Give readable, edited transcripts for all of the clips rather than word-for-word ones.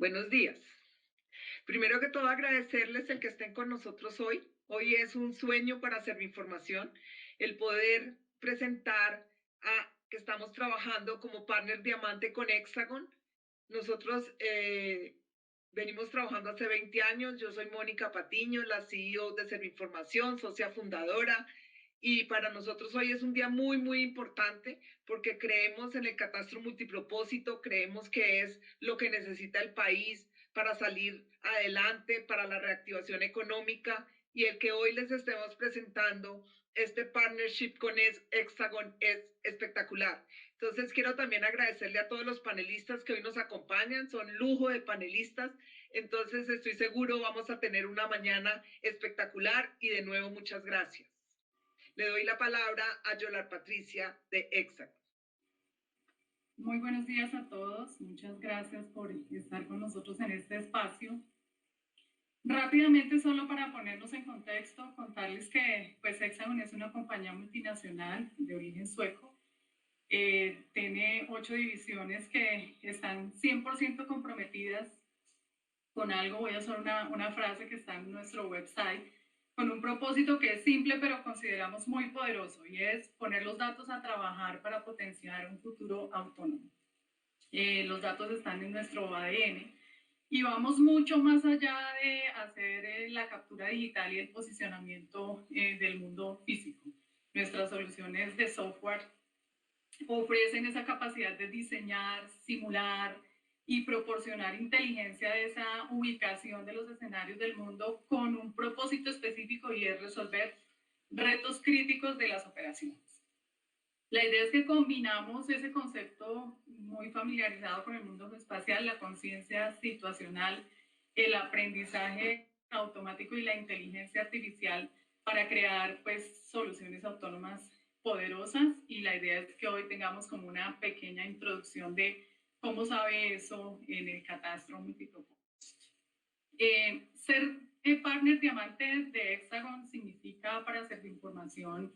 Buenos días. Primero que todo, agradecerles el que estén con nosotros hoy. Hoy es un sueño para Serviinformación el poder presentar a que estamos trabajando como partner diamante con Hexagon. Nosotros venimos trabajando hace 20 años. Yo soy Mónica Patiño, la CEO de Serviinformación, socia fundadora. Y para nosotros hoy es un día muy, muy importante porque creemos en el catastro multipropósito, creemos que es lo que necesita el país para salir adelante, para la reactivación económica, y el que hoy les estemos presentando este partnership con Hexagon es espectacular. Entonces quiero también agradecerle a todos los panelistas que hoy nos acompañan, son lujo de panelistas, entonces estoy seguro vamos a tener una mañana espectacular y de nuevo muchas gracias. Le doy la palabra a Yolar Patricia de Hexagon. Muy buenos días a todos. Muchas gracias por estar con nosotros en este espacio. Rápidamente, solo para ponernos en contexto, contarles que pues, Hexagon es una compañía multinacional de origen sueco. Tiene 8 divisiones que están 100% comprometidas con algo. Voy a usar una frase que está en nuestro website, con un propósito que es simple pero consideramos muy poderoso, y es poner los datos a trabajar para potenciar un futuro autónomo. Los datos están en nuestro ADN y vamos mucho más allá de hacer la captura digital y el posicionamiento del mundo físico. Nuestras soluciones de software ofrecen esa capacidad de diseñar, simular y proporcionar inteligencia de esa ubicación de los escenarios del mundo con un propósito específico, y es resolver retos críticos de las operaciones. La idea es que combinamos ese concepto muy familiarizado con el mundo espacial, la conciencia situacional, el aprendizaje automático y la inteligencia artificial para crear pues soluciones autónomas poderosas. Y la idea es que hoy tengamos como una pequeña introducción de cómo sabe eso en el catastro multipropósito. Ser partner diamante de Hexagon significa, para Serviinformación,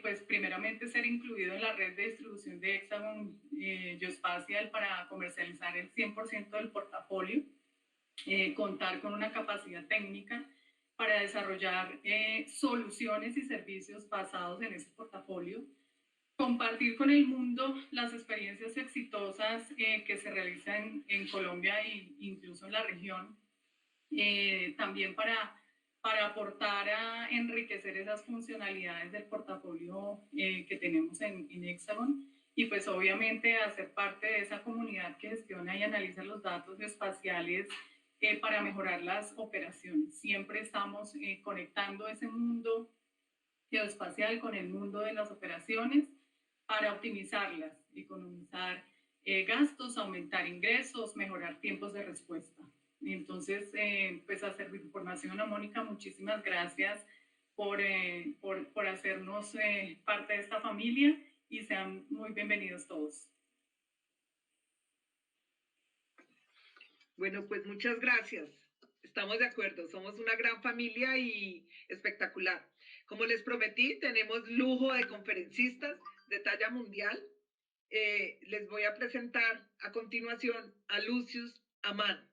pues primeramente ser incluido en la red de distribución de Hexagon Geospatial para comercializar el 100% del portafolio, contar con una capacidad técnica para desarrollar soluciones y servicios basados en ese portafolio, compartir con el mundo las experiencias exitosas que se realizan en Colombia e incluso en la región, también para aportar a enriquecer esas funcionalidades del portafolio que tenemos en Hexagon, y pues obviamente hacer parte de esa comunidad que gestiona y analiza los datos espaciales para mejorar las operaciones. Siempre estamos conectando ese mundo geoespacial con el mundo de las operaciones para optimizarlas, economizar gastos, aumentar ingresos, mejorar tiempos de respuesta. Entonces, pues a Serviinformación, a Mónica, muchísimas gracias por hacernos parte de esta familia, y sean muy bienvenidos todos. Bueno, pues muchas gracias. Estamos de acuerdo, somos una gran familia y espectacular. Como les prometí, tenemos lujo de conferencistas de talla mundial. Les voy a presentar a continuación a Lucius Aman,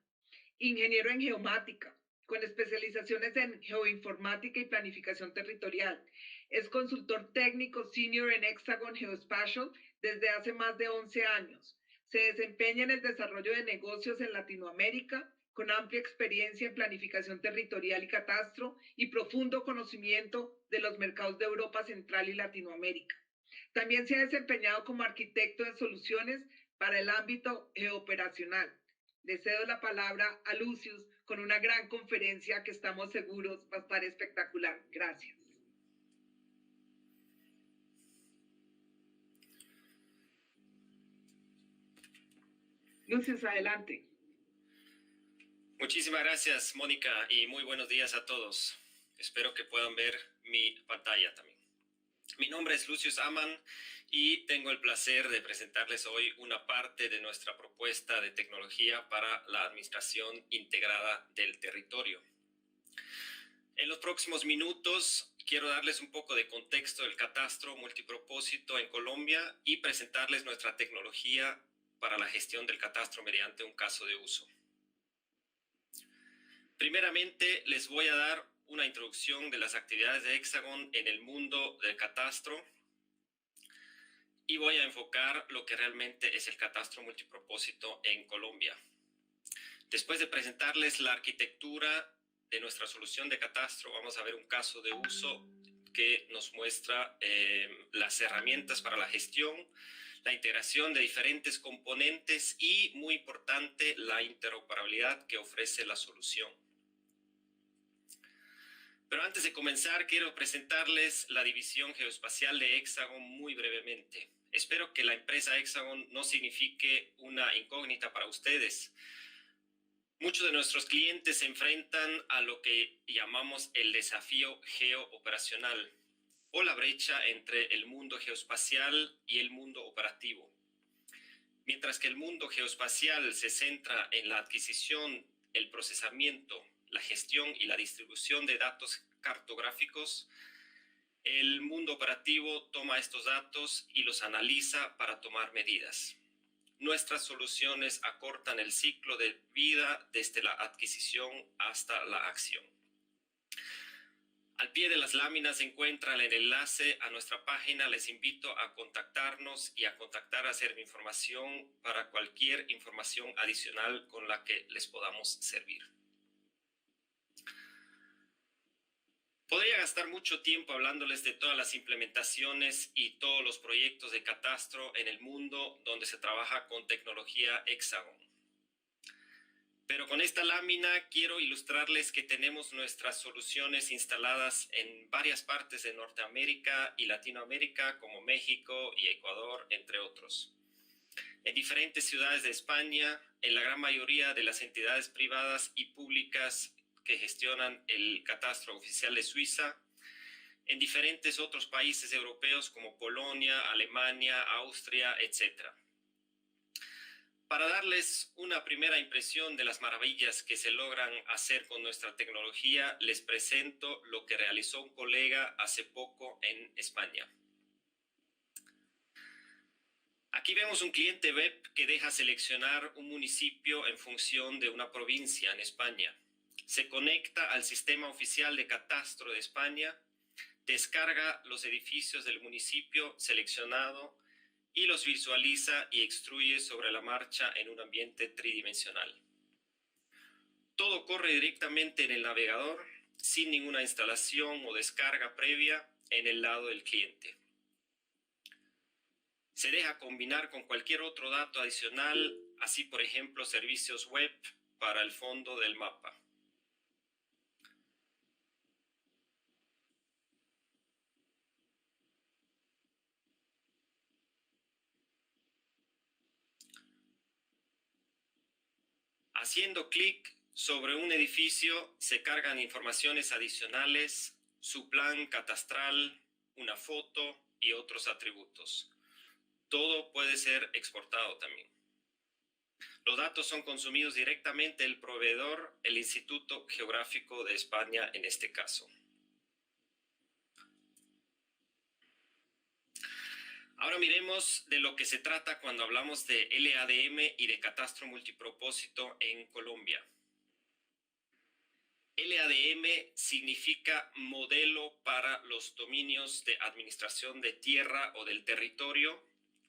ingeniero en geomática, con especializaciones en geoinformática y planificación territorial. Es consultor técnico senior en Hexagon Geospatial desde hace más de 11 años. Se desempeña en el desarrollo de negocios en Latinoamérica, con amplia experiencia en planificación territorial y catastro y profundo conocimiento de los mercados de Europa Central y Latinoamérica. También se ha desempeñado como arquitecto de soluciones para el ámbito geoperacional. Le cedo la palabra a Lucius con una gran conferencia que estamos seguros va a estar espectacular. Gracias. Lucius, adelante. Muchísimas gracias, Mónica, y muy buenos días a todos. Espero que puedan ver mi pantalla también. Mi nombre es Lucius Aman y tengo el placer de presentarles hoy una parte de nuestra propuesta de tecnología para la administración integrada del territorio. En los próximos minutos quiero darles un poco de contexto del catastro multipropósito en Colombia y presentarles nuestra tecnología para la gestión del catastro mediante un caso de uso. Primeramente, les voy a dar una introducción de las actividades de Hexagon en el mundo del catastro y voy a enfocar lo que realmente es el catastro multipropósito en Colombia. Después de presentarles la arquitectura de nuestra solución de catastro, vamos a ver un caso de uso que nos muestra las herramientas para la gestión, la integración de diferentes componentes y, muy importante, la interoperabilidad que ofrece la solución. Pero antes de comenzar, quiero presentarles la división geoespacial de Hexagon muy brevemente. Espero que la empresa Hexagon no signifique una incógnita para ustedes. Muchos de nuestros clientes se enfrentan a lo que llamamos el desafío geooperacional o la brecha entre el mundo geoespacial y el mundo operativo. Mientras que el mundo geoespacial se centra en la adquisición, el procesamiento, la gestión y la distribución de datos cartográficos, el mundo operativo toma estos datos y los analiza para tomar medidas. Nuestras soluciones acortan el ciclo de vida desde la adquisición hasta la acción. Al pie de las láminas se encuentra el enlace a nuestra página. Les invito a contactarnos y a contactar a Servi Información para cualquier información adicional con la que les podamos servir. Podría gastar mucho tiempo hablándoles de todas las implementaciones y todos los proyectos de catastro en el mundo donde se trabaja con tecnología Hexagon. Pero con esta lámina quiero ilustrarles que tenemos nuestras soluciones instaladas en varias partes de Norteamérica y Latinoamérica, como México y Ecuador, entre otros. En diferentes ciudades de España, en la gran mayoría de las entidades privadas y públicas que gestionan el catastro oficial de Suiza, en diferentes otros países europeos como Polonia, Alemania, Austria, etc. Para darles una primera impresión de las maravillas que se logran hacer con nuestra tecnología, les presento lo que realizó un colega hace poco en España. Aquí vemos un cliente web que deja seleccionar un municipio en función de una provincia en España. Se conecta al sistema oficial de catastro de España, descarga los edificios del municipio seleccionado y los visualiza y extruye sobre la marcha en un ambiente tridimensional. Todo corre directamente en el navegador, sin ninguna instalación o descarga previa en el lado del cliente. Se deja combinar con cualquier otro dato adicional, así por ejemplo servicios web para el fondo del mapa. Haciendo clic sobre un edificio se cargan informaciones adicionales, su plan catastral, una foto y otros atributos. Todo puede ser exportado también. Los datos son consumidos directamente del proveedor, el Instituto Geográfico de España en este caso. Ahora miremos de lo que se trata cuando hablamos de LADM y de catastro multipropósito en Colombia. LADM significa modelo para los dominios de administración de tierra o del territorio,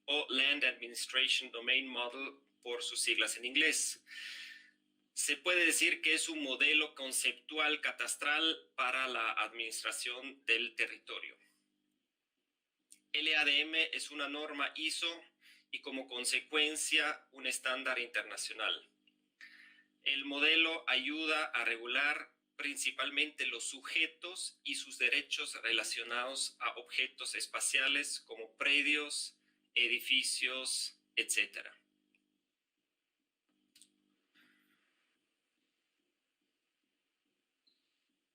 o Land Administration Domain Model por sus siglas en inglés. Se puede decir que es un modelo conceptual catastral para la administración del territorio. LADM es una norma ISO y como consecuencia un estándar internacional. El modelo ayuda a regular principalmente los sujetos y sus derechos relacionados a objetos espaciales como predios, edificios, etc.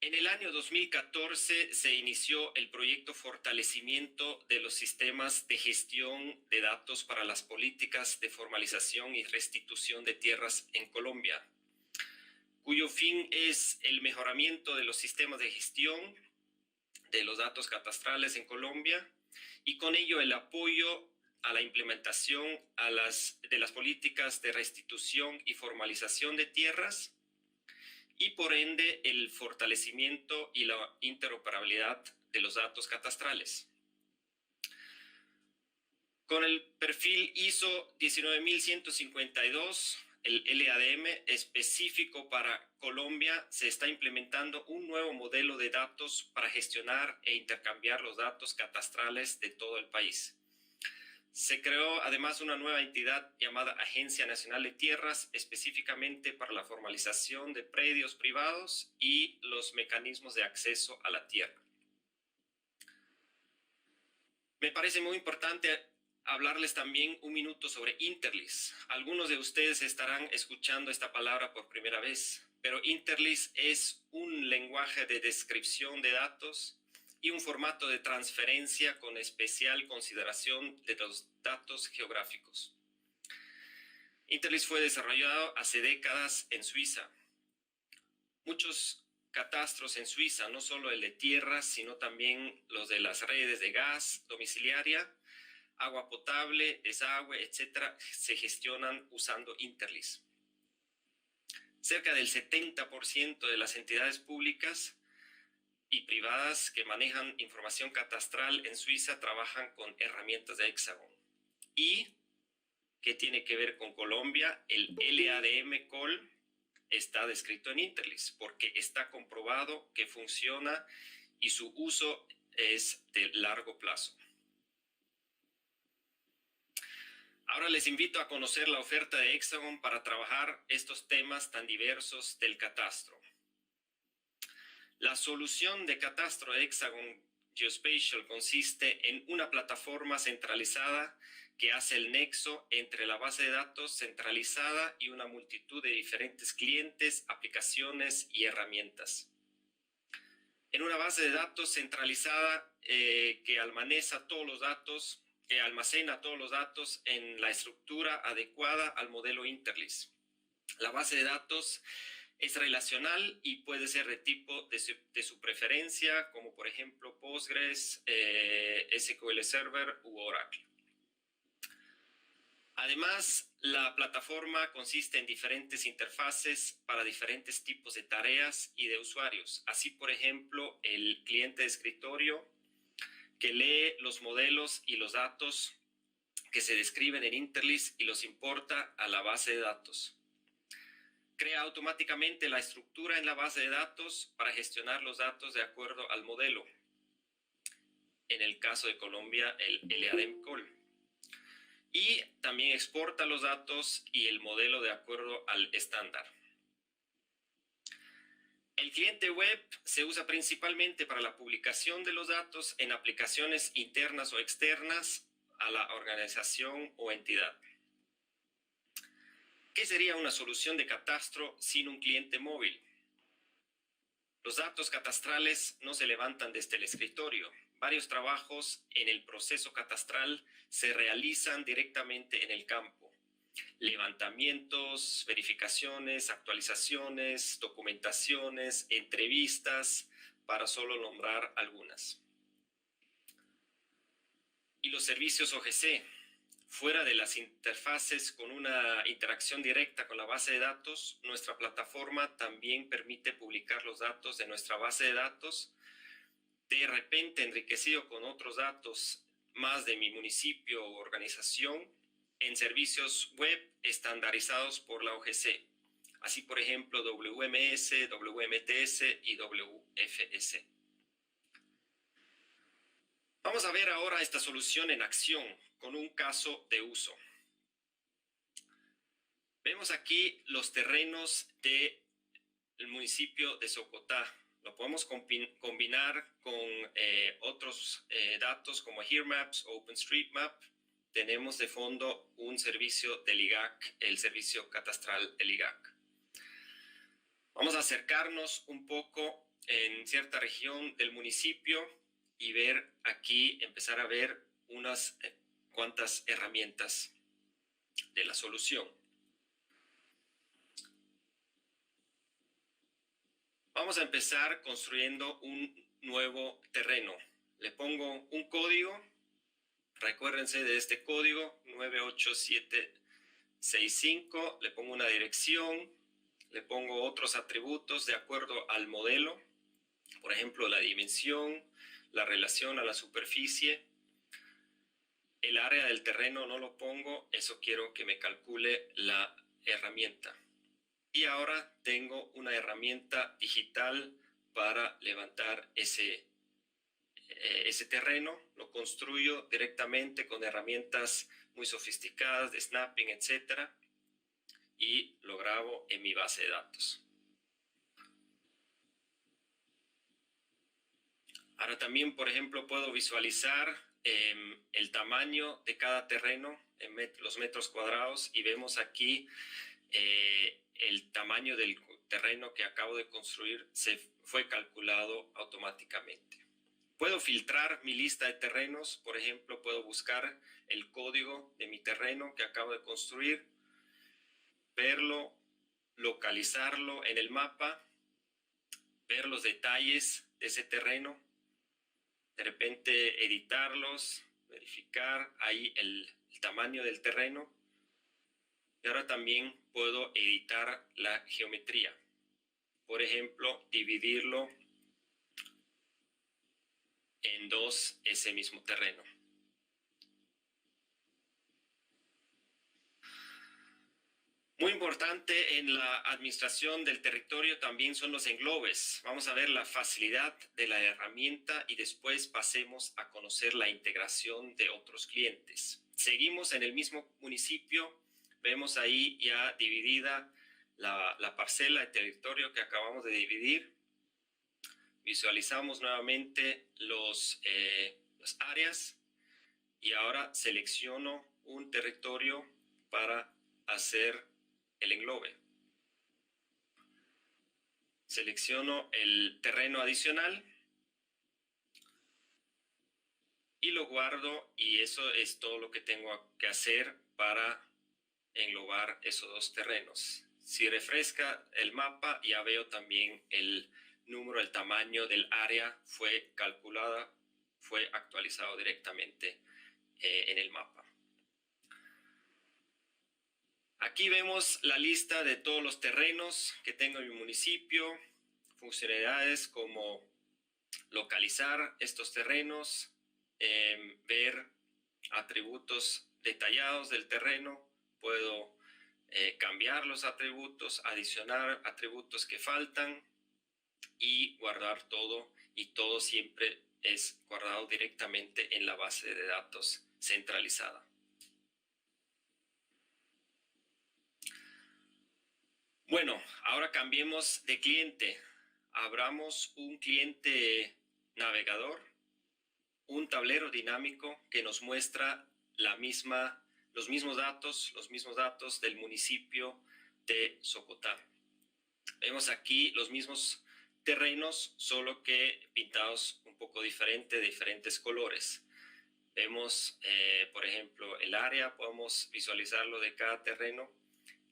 En el año 2014 se inició el proyecto Fortalecimiento de los sistemas de gestión de datos para las políticas de formalización y restitución de tierras en Colombia, cuyo fin es el mejoramiento de los sistemas de gestión de los datos catastrales en Colombia y con ello el apoyo a la implementación de las políticas de restitución y formalización de tierras y por ende el fortalecimiento y la interoperabilidad de los datos catastrales. Con el perfil ISO 19152, el LADM específico para Colombia, se está implementando un nuevo modelo de datos para gestionar e intercambiar los datos catastrales de todo el país. Se creó además una nueva entidad llamada Agencia Nacional de Tierras, específicamente para la formalización de predios privados y los mecanismos de acceso a la tierra. Me parece muy importante hablarles también un minuto sobre Interlist. Algunos de ustedes estarán escuchando esta palabra por primera vez, pero Interlist es un lenguaje de descripción de datos y un formato de transferencia con especial consideración de los datos geográficos. Interlist fue desarrollado hace décadas en Suiza. Muchos catastros en Suiza, no solo el de tierras, sino también los de las redes de gas domiciliaria, agua potable, desagüe, etcétera, se gestionan usando Interlist. Cerca del 70% de las entidades públicas y privadas que manejan información catastral en Suiza trabajan con herramientas de Hexagon. ¿Y qué tiene que ver con Colombia? El LADM Call está descrito en Interlist porque está comprobado que funciona y su uso es de largo plazo. Ahora les invito a conocer la oferta de Hexagon para trabajar estos temas tan diversos del catastro. La solución de catastro de Hexagon Geospatial consiste en una plataforma centralizada que hace el nexo entre la base de datos centralizada y una multitud de diferentes clientes, aplicaciones y herramientas. En una base de datos centralizada que almacena todos los datos en la estructura adecuada al modelo Interlist. La base de datos es relacional y puede ser de tipo de su preferencia, como por ejemplo Postgres, SQL Server u Oracle. Además, la plataforma consiste en diferentes interfaces para diferentes tipos de tareas y de usuarios. Así, por ejemplo, el cliente de escritorio que lee los modelos y los datos que se describen en Interlist y los importa a la base de datos. Crea automáticamente la estructura en la base de datos para gestionar los datos de acuerdo al modelo. En el caso de Colombia, el LADM Call. Y también exporta los datos y el modelo de acuerdo al estándar. El cliente web se usa principalmente para la publicación de los datos en aplicaciones internas o externas a la organización o entidad. ¿Qué sería una solución de catastro sin un cliente móvil? Los datos catastrales no se levantan desde el escritorio. Varios trabajos en el proceso catastral se realizan directamente en el campo. Levantamientos, verificaciones, actualizaciones, documentaciones, entrevistas, para solo nombrar algunas. Y los servicios OGC, fuera de las interfaces con una interacción directa con la base de datos, nuestra plataforma también permite publicar los datos de nuestra base de datos, de repente enriquecido con otros datos más de mi municipio o organización, en servicios web estandarizados por la OGC. Así, por ejemplo, WMS, WMTS y WFS. Vamos a ver ahora esta solución en acción con un caso de uso. Vemos aquí los terrenos del municipio de Socotá. Lo podemos combinar con otros datos como HereMaps o OpenStreetMap. Tenemos de fondo un servicio del IGAC, el servicio catastral del IGAC. Vamos a acercarnos un poco en cierta región del municipio y ver aquí, empezar a ver unas cuantas herramientas de la solución. Vamos a empezar construyendo un nuevo terreno. Le pongo un código. Recuérdense de este código, 98765. Le pongo una dirección. le pongo otros atributos de acuerdo al modelo, por ejemplo, la dimensión, la relación a la superficie. El área del terreno no lo pongo, eso quiero que me calcule la herramienta. Y ahora tengo una herramienta digital para levantar ese terreno. Lo construyo directamente con herramientas muy sofisticadas de snapping, etc. Y lo grabo en mi base de datos. Ahora también, por ejemplo, puedo visualizar el tamaño de cada terreno en los metros cuadrados, y vemos aquí el tamaño del terreno que acabo de construir se fue calculado automáticamente. Puedo filtrar mi lista de terrenos, por ejemplo, puedo buscar el código de mi terreno que acabo de construir, verlo, localizarlo en el mapa, ver los detalles de ese terreno, de repente editarlos, verificar ahí el tamaño del terreno. Y ahora también puedo editar la geometría. Por ejemplo, dividirlo en dos ese mismo terreno. Muy importante en la administración del territorio también son los englobes. Vamos a ver la facilidad de la herramienta y después pasemos a conocer la integración de otros clientes. Seguimos en el mismo municipio, vemos ahí ya dividida la parcela de territorio que acabamos de dividir. Visualizamos nuevamente las áreas y ahora selecciono un territorio para hacer el englobe. Selecciono el terreno adicional y lo guardo, y eso es todo lo que tengo que hacer para englobar esos dos terrenos. Si refresca el mapa, ya veo también el número, el tamaño del área fue calculada, fue actualizado directamente en el mapa. Aquí vemos la lista de todos los terrenos que tengo en mi municipio, funcionalidades como localizar estos terrenos, ver atributos detallados del terreno, puedo cambiar los atributos, adicionar atributos que faltan y guardar todo, y todo siempre es guardado directamente en la base de datos centralizada. Bueno, ahora cambiemos de cliente. Abramos un cliente navegador, un tablero dinámico que nos muestra los mismos datos del municipio de Socotá. Vemos aquí los mismos terrenos, solo que pintados un poco diferente, de diferentes colores. Vemos, por ejemplo, el área, podemos visualizarlo de cada terreno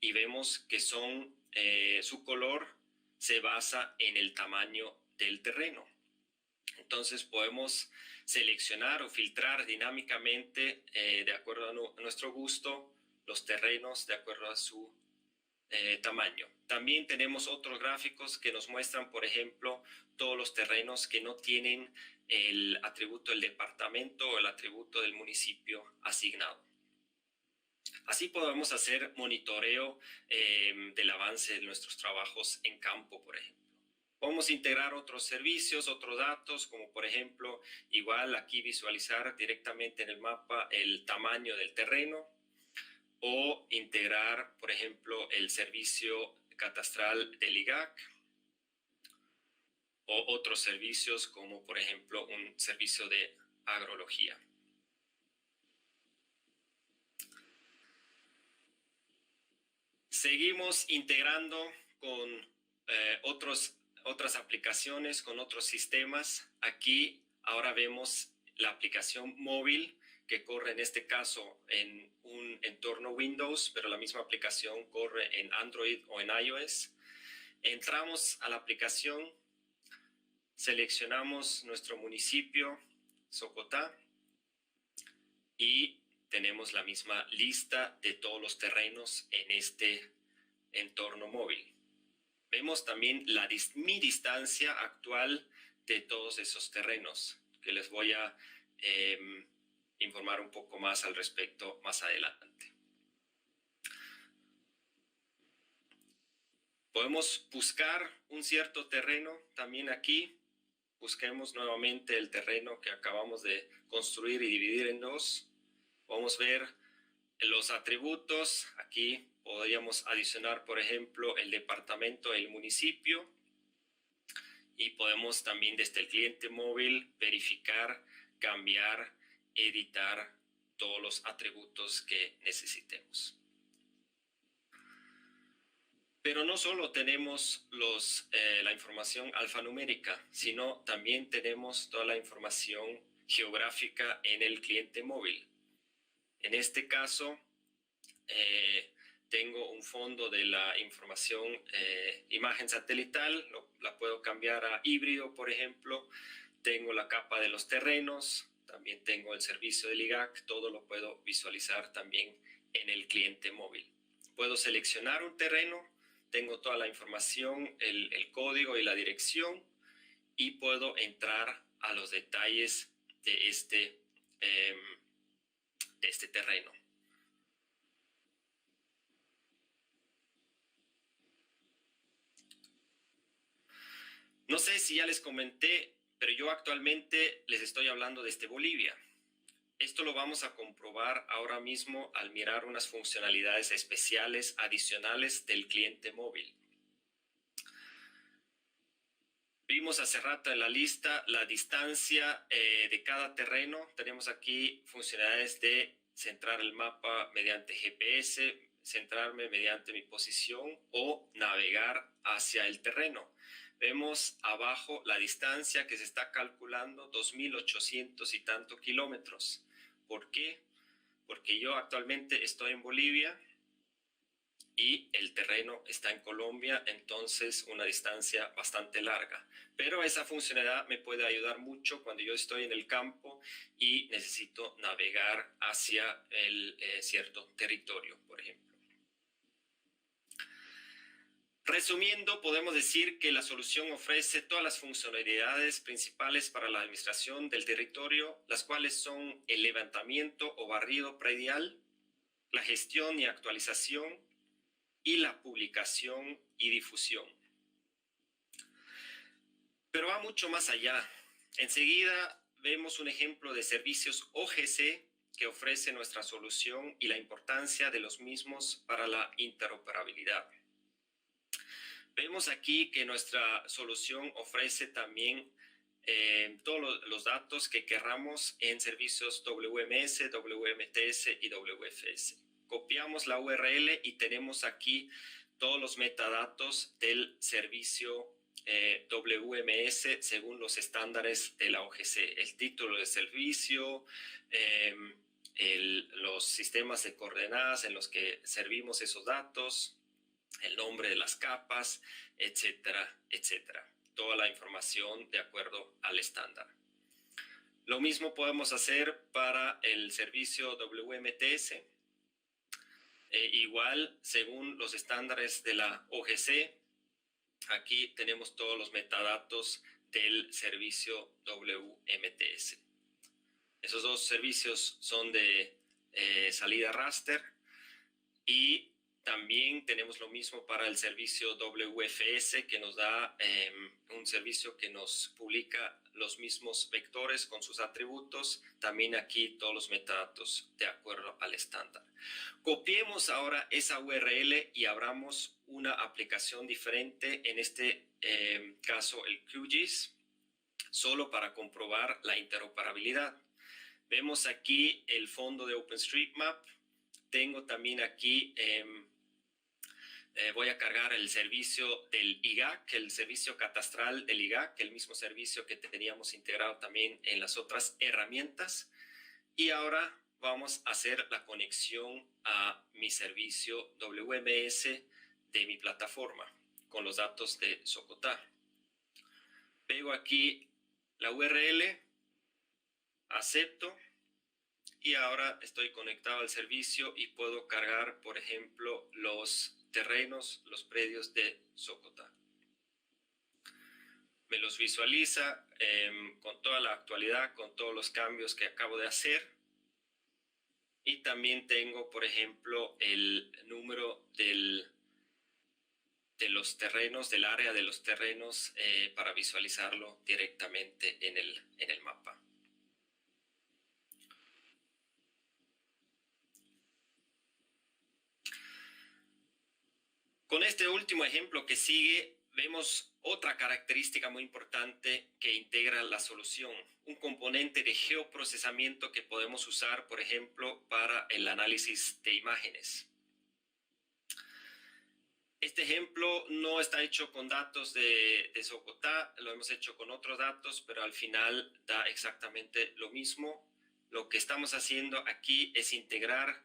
y vemos que su color se basa en el tamaño del terreno. Entonces podemos seleccionar o filtrar dinámicamente de acuerdo a nuestro gusto los terrenos de acuerdo a su tamaño. También tenemos otros gráficos que nos muestran, por ejemplo, todos los terrenos que no tienen el atributo del departamento o el atributo del municipio asignado. Así podemos hacer monitoreo del avance de nuestros trabajos en campo, por ejemplo. Podemos integrar otros servicios, otros datos, como por ejemplo, igual aquí visualizar directamente en el mapa el tamaño del terreno, o integrar, por ejemplo, el servicio catastral del IGAC, o otros servicios como, por ejemplo, un servicio de agrología. Seguimos integrando con otras aplicaciones, con otros sistemas. Aquí ahora vemos la aplicación móvil que corre en este caso en un entorno Windows, pero la misma aplicación corre en Android o en iOS. Entramos a la aplicación, seleccionamos nuestro municipio, Socotá, y tenemos la misma lista de todos los terrenos en este entorno móvil. Vemos también mi distancia actual de todos esos terrenos, que les voy a informar un poco más al respecto más adelante. Podemos buscar un cierto terreno también aquí. Busquemos nuevamente el terreno que acabamos de construir y dividir en dos. Vamos a ver los atributos. Aquí podríamos adicionar, por ejemplo, el departamento, el municipio. Y podemos también desde el cliente móvil verificar, cambiar, editar todos los atributos que necesitemos. Pero no solo tenemos la información alfanumérica, sino también tenemos toda la información geográfica en el cliente móvil. En este caso, tengo un fondo de la información imagen satelital, la puedo cambiar a híbrido, por ejemplo. Tengo la capa de los terrenos, también tengo el servicio del IGAC, todo lo puedo visualizar también en el cliente móvil. Puedo seleccionar un terreno, tengo toda la información, el código y la dirección, y puedo entrar a los detalles de este terreno. No sé si ya les comenté, pero yo actualmente les estoy hablando desde Bolivia. Esto lo vamos a comprobar ahora mismo al mirar unas funcionalidades especiales adicionales del cliente móvil. Vimos hace rato en la lista la distancia de cada terreno. Tenemos aquí funcionalidades de centrar el mapa mediante GPS, centrarme mediante mi posición o navegar hacia el terreno. Vemos abajo la distancia que se está calculando, 2.800 y tanto kilómetros. ¿Por qué? Porque yo actualmente estoy en Bolivia y el terreno está en Colombia, entonces una distancia bastante larga. Pero esa funcionalidad me puede ayudar mucho cuando yo estoy en el campo y necesito navegar hacia el cierto territorio, por ejemplo. Resumiendo, podemos decir que la solución ofrece todas las funcionalidades principales para la administración del territorio, las cuales son el levantamiento o barrido predial, la gestión y actualización, y la publicación y difusión. Pero va mucho más allá. Enseguida vemos un ejemplo de servicios OGC que ofrece nuestra solución y la importancia de los mismos para la interoperabilidad. Vemos aquí que nuestra solución ofrece también todos los datos que querramos en servicios WMS, WMTS y WFS. Copiamos la URL y tenemos aquí todos los metadatos del servicio WMS según los estándares de la OGC. El título del servicio, los sistemas de coordenadas en los que servimos esos datos, el nombre de las capas, etcétera, etcétera. Toda la información de acuerdo al estándar. Lo mismo podemos hacer para el servicio WMTS. Igual, según los estándares de la OGC, aquí tenemos todos los metadatos del servicio WMTS. Esos dos servicios son de salida raster, y también tenemos lo mismo para el servicio WFS, que nos da un servicio que nos publica los mismos vectores con sus atributos. También aquí todos los metadatos de acuerdo al estándar. Copiemos ahora esa URL y abramos una aplicación diferente, en este caso el QGIS, solo para comprobar la interoperabilidad. Vemos aquí el fondo de OpenStreetMap. Tengo también aquí, voy a cargar el servicio del IGAC, el servicio catastral del IGAC, el mismo servicio que teníamos integrado también en las otras herramientas. Y ahora vamos a hacer la conexión a mi servicio WMS de mi plataforma con los datos de Socotá. Pego aquí la URL, acepto, y ahora estoy conectado al servicio y puedo cargar, por ejemplo, los terrenos, los predios de Socotá. me los visualiza con toda la actualidad, con todos los cambios que acabo de hacer. Y también tengo, por ejemplo, el número de los terrenos, del área de los terrenos, para visualizarlo directamente en el mapa. Con este último ejemplo que sigue, vemos otra característica muy importante que integra la solución, un componente de geoprocesamiento que podemos usar, por ejemplo, para el análisis de imágenes. Este ejemplo no está hecho con datos de Socotá, lo hemos hecho con otros datos, pero al final da exactamente lo mismo. Lo que estamos haciendo aquí es integrar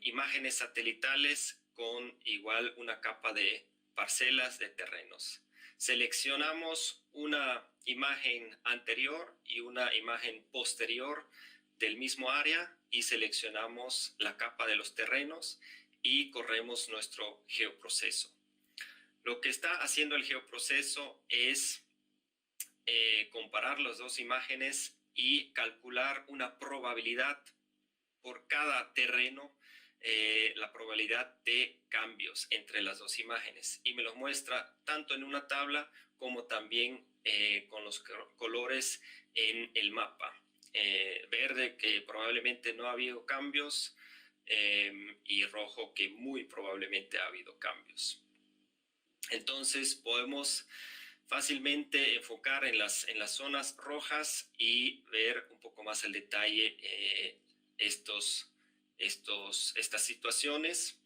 imágenes satelitales con igual una capa de parcelas de terrenos. Seleccionamos una imagen anterior y una imagen posterior del mismo área y seleccionamos la capa de los terrenos y corremos nuestro geoproceso. Lo que está haciendo el geoproceso es comparar las dos imágenes y calcular una probabilidad por cada terreno, la probabilidad de cambios entre las dos imágenes, y me lo muestra tanto en una tabla como también con los colores en el mapa. Verde, que probablemente no ha habido cambios, y rojo, que muy probablemente ha habido cambios. Entonces podemos fácilmente enfocar en las zonas rojas y ver un poco más al detalle estas situaciones.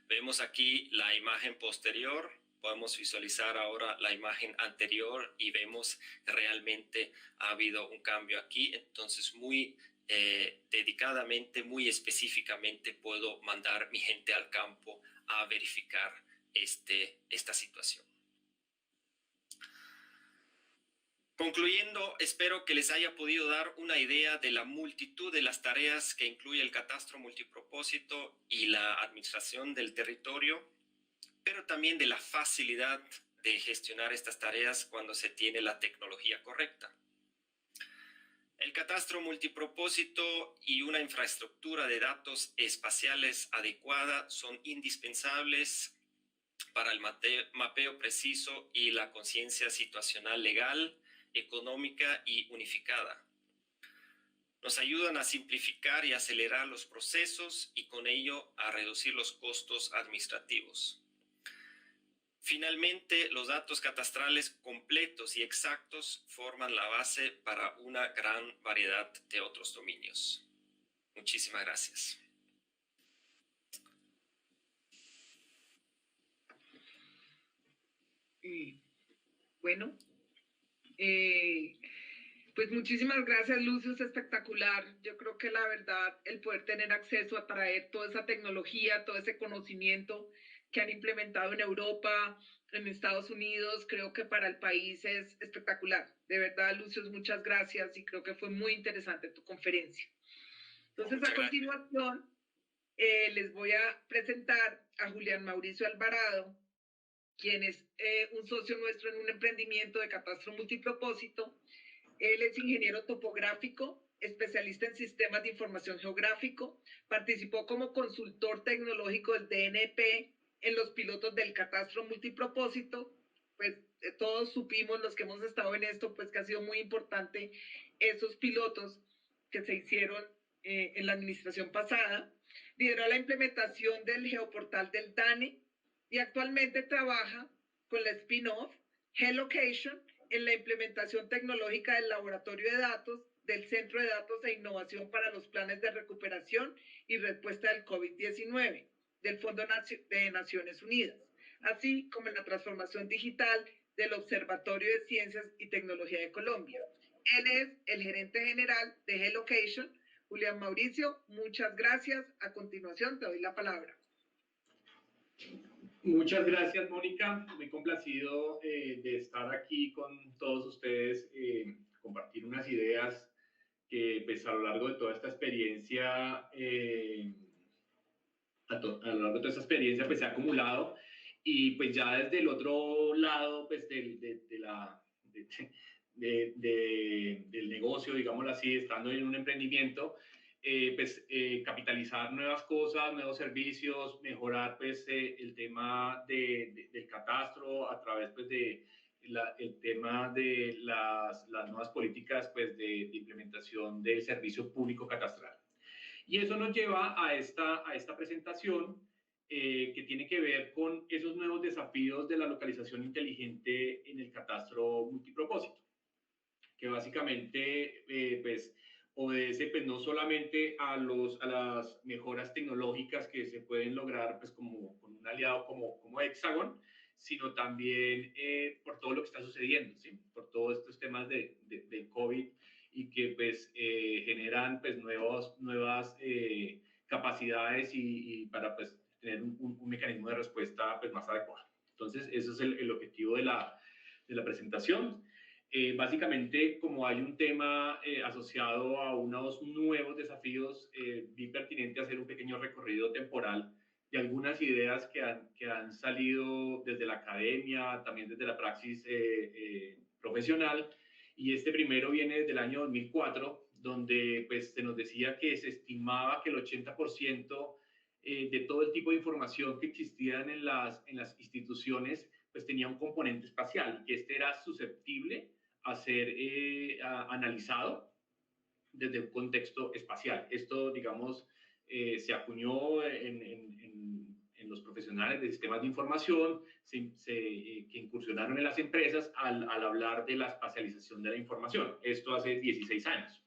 Vemos aquí la imagen posterior, podemos visualizar ahora la imagen anterior y vemos que realmente ha habido un cambio aquí. Entonces muy dedicadamente, muy específicamente puedo mandar mi gente al campo a verificar esta situación. Concluyendo, espero que les haya podido dar una idea de la multitud de las tareas que incluye el catastro multipropósito y la administración del territorio, pero también de la facilidad de gestionar estas tareas cuando se tiene la tecnología correcta. El catastro multipropósito y una infraestructura de datos espaciales adecuada son indispensables para el mapeo preciso y la conciencia situacional legal, económica y unificada. Nos ayudan a simplificar y acelerar los procesos y con ello a reducir los costos administrativos. Finalmente, los datos catastrales completos y exactos forman la base para una gran variedad de otros dominios. Muchísimas gracias. Bueno, pues muchísimas gracias, Lucio, es espectacular. Yo creo que la verdad, el poder tener acceso a traer toda esa tecnología, todo ese conocimiento que han implementado en Europa, en Estados Unidos, creo que para el país es espectacular. De verdad, Lucio, muchas gracias y creo que fue muy interesante tu conferencia. Entonces, a continuación, les voy a presentar a Julián Mauricio Alvarado, quien es un socio nuestro en un emprendimiento de catastro multipropósito. Él es ingeniero topográfico, especialista en sistemas de información geográfico, participó como consultor tecnológico del DNP en los pilotos del catastro multipropósito. Pues todos supimos, los que hemos estado en esto, pues que ha sido muy importante esos pilotos que se hicieron en la administración pasada. Lideró la implementación del geoportal del DANE y actualmente trabaja con la spin-off Geolocation en la implementación tecnológica del laboratorio de datos del Centro de Datos e Innovación para los Planes de Recuperación y Respuesta del COVID-19 del Fondo de Naciones Unidas, así como en la transformación digital del Observatorio de Ciencias y Tecnología de Colombia. Él es el gerente general de Geolocation. Julián Mauricio, muchas gracias. A continuación te doy la palabra. Muchas gracias, Mónica. Muy complacido de estar aquí con todos ustedes, compartir unas ideas que pues, a lo largo de toda esta experiencia, pues, se ha acumulado Y pues ya desde el otro lado, pues del negocio, digámoslo así, estando en un emprendimiento, capitalizar nuevas cosas, nuevos servicios, mejorar pues el tema del catastro a través pues el tema de las nuevas políticas pues de implementación del servicio público catastral. Y eso nos lleva a esta presentación que tiene que ver con esos nuevos desafíos de la localización inteligente en el catastro multipropósito, que básicamente pues obedece pues no solamente a las mejoras tecnológicas que se pueden lograr pues como con un aliado como Hexagon, sino también por todo lo que está sucediendo, ¿sí? Por todos estos temas del COVID y que pues generan pues nuevas capacidades y para pues tener un mecanismo de respuesta pues más adecuado. Entonces, eso es el objetivo de la presentación. Básicamente, como hay un tema asociado a unos nuevos desafíos, vi pertinente hacer un pequeño recorrido temporal de algunas ideas que han salido desde la academia, también desde la praxis profesional. Y este primero viene desde el año 2004, donde pues, se nos decía que se estimaba que el 80% de todo el tipo de información que existían en las instituciones pues tenía un componente espacial y que este era susceptible a ser analizado desde un contexto espacial. Esto, digamos, se acuñó en los profesionales de sistemas de información que incursionaron en las empresas al hablar de la espacialización de la información. Esto hace 16 años.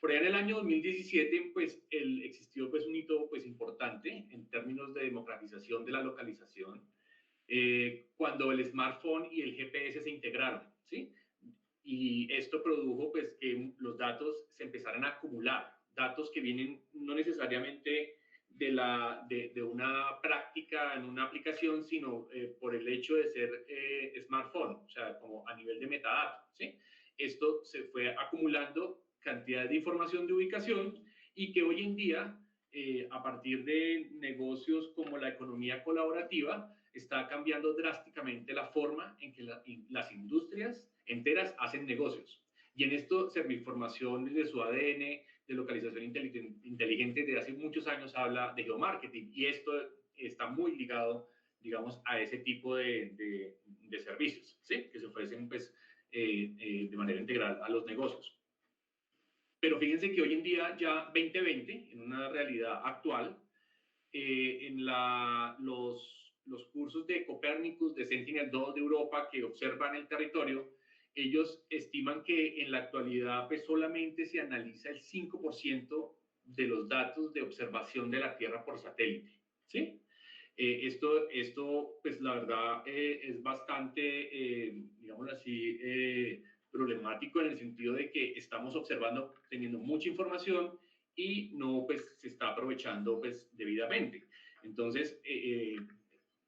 Por allá en el año 2017, pues, existió pues, un hito pues, importante en términos de democratización de la localización, cuando el smartphone y el GPS se integraron, ¿sí? Y esto produjo pues que los datos se empezaran a acumular, datos que vienen no necesariamente de una práctica en una aplicación, sino por el hecho de ser smartphone, o sea, como a nivel de metadatos, ¿sí? Esto se fue acumulando cantidad de información de ubicación y que hoy en día, a partir de negocios como la economía colaborativa, está cambiando drásticamente la forma en que las industrias enteras hacen negocios. Y en esto, Serviformación desde su ADN de localización inteligente desde hace muchos años habla de geomarketing y esto está muy ligado, digamos, a ese tipo de servicios, ¿sí? Que se ofrecen pues, de manera integral a los negocios. Pero fíjense que hoy en día, ya 2020, en una realidad actual, en los cursos de Copernicus, de Sentinel-2 de Europa que observan el territorio, ellos estiman que en la actualidad pues, solamente se analiza el 5% de los datos de observación de la Tierra por satélite, ¿sí? Esto, pues la verdad, es bastante, digámoslo así, problemático en el sentido de que estamos observando, teniendo mucha información y no pues se está aprovechando pues debidamente. Entonces,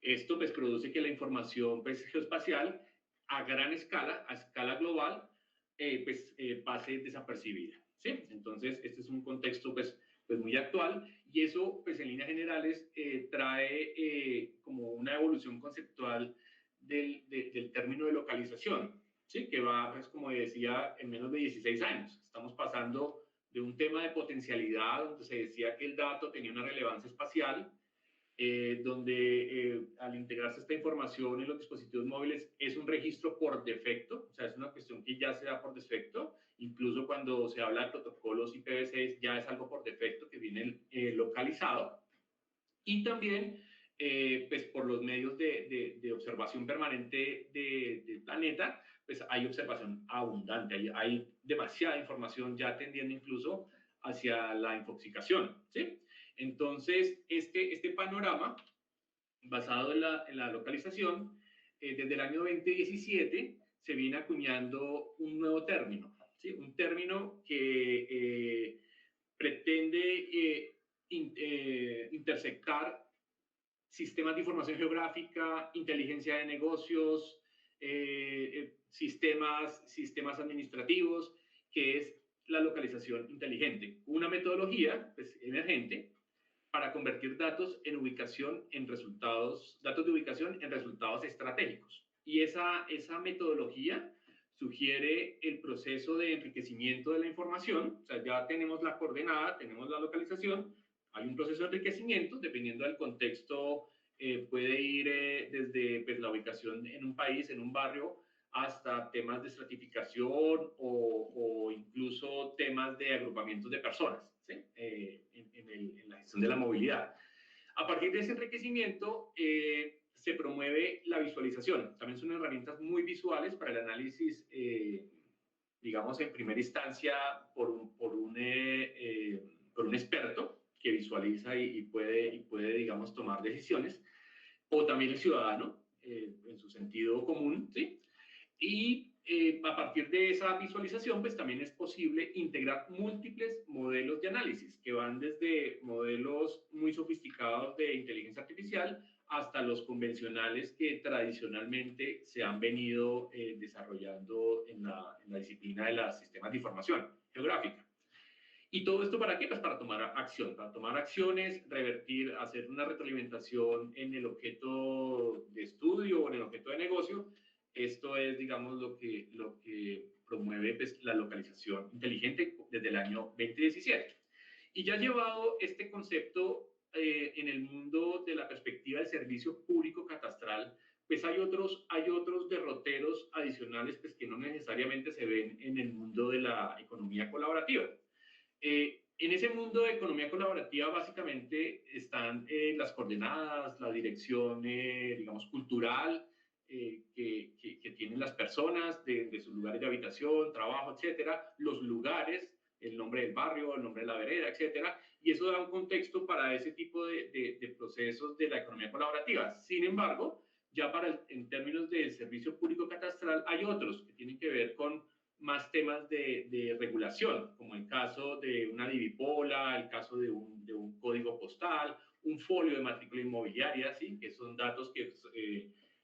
esto pues produce que la información pues geoespacial a gran escala, a escala global, pase desapercibida, ¿sí? Entonces, este es un contexto pues muy actual y eso pues en líneas generales trae como una evolución conceptual del término de localización, ¿sí? Que va pues como decía en menos de 16 años. Estamos pasando de un tema de potencialidad donde se decía que el dato tenía una relevancia espacial, donde al integrarse esta información en los dispositivos móviles es un registro por defecto, o sea, es una cuestión que ya se da por defecto, incluso cuando se habla de protocolos IPv6 ya es algo por defecto que viene localizado, y también pues por los medios de observación permanente del planeta, pues hay observación abundante, hay demasiada información ya tendiendo incluso hacia la infoxicación, ¿sí? Entonces, este panorama, basado en la localización, desde el año 2017 se viene acuñando un nuevo término, ¿sí? Un término que pretende intersectar sistemas de información geográfica, inteligencia de negocios, sistemas administrativos, que es la localización inteligente. Una metodología pues, emergente para convertir datos en ubicación en resultados, datos de ubicación en resultados estratégicos. Y esa metodología sugiere el proceso de enriquecimiento de la información. O sea, ya tenemos la coordenada, tenemos la localización, hay un proceso de enriquecimiento, dependiendo del contexto, puede ir desde pues, la ubicación en un país, en un barrio, hasta temas de estratificación o incluso temas de agrupamientos de personas, ¿sí? En la gestión de la movilidad. A partir de ese enriquecimiento se promueve la visualización. También son herramientas muy visuales para el análisis, digamos, en primera instancia por un experto que visualiza y puede, digamos, tomar decisiones, o también el ciudadano, en su sentido común, ¿sí? Y a partir de esa visualización, pues también es posible integrar múltiples modelos de análisis que van desde modelos muy sofisticados de inteligencia artificial hasta los convencionales que tradicionalmente se han venido desarrollando en la disciplina de los sistemas de información geográfica. ¿Y todo esto para qué? Pues para tomar acción, para tomar acciones, revertir, hacer una retroalimentación en el objeto de estudio o en el objeto de negocio. Esto es, digamos, lo que promueve pues, la localización inteligente desde el año 2017. Y ya llevado este concepto en el mundo de la perspectiva del servicio público catastral, pues hay otros derroteros adicionales pues, que no necesariamente se ven en el mundo de la economía colaborativa. En ese mundo de economía colaborativa básicamente están las coordenadas, la dirección, digamos, cultural que tienen las personas de sus lugares de habitación, trabajo, etcétera, los lugares, el nombre del barrio, el nombre de la vereda, etcétera, y eso da un contexto para ese tipo de procesos de la economía colaborativa. Sin embargo, ya en términos del servicio público catastral hay otros que tienen que ver con más temas de regulación, como el caso de una divipola, el caso de un código postal, un folio de matrícula inmobiliaria, ¿sí? Que son datos que,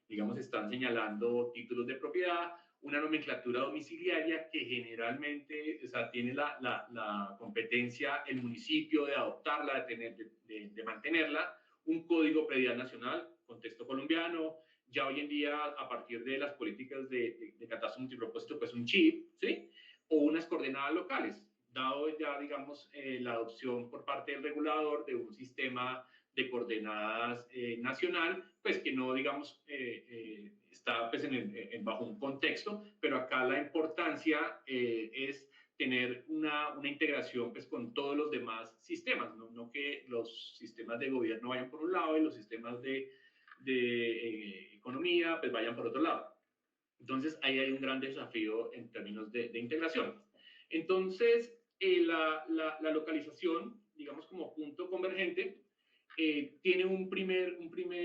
digamos, están señalando títulos de propiedad, una nomenclatura domiciliaria que generalmente, o sea, tiene la competencia el municipio de adoptarla, de mantenerla, un código predial nacional, contexto colombiano, ya hoy en día, a partir de las políticas de catastro multipropósito, pues un chip, ¿sí? O unas coordenadas locales, dado ya, digamos, la adopción por parte del regulador de un sistema de coordenadas nacional, pues que no, digamos, está pues, bajo un contexto, pero acá la importancia es tener una integración pues, con todos los demás sistemas, no que los sistemas de gobierno vayan por un lado y los sistemas de economía, pues vayan por otro lado. Entonces, ahí hay un gran desafío en términos de integración. Entonces, la localización, digamos, como punto convergente, tiene un primer,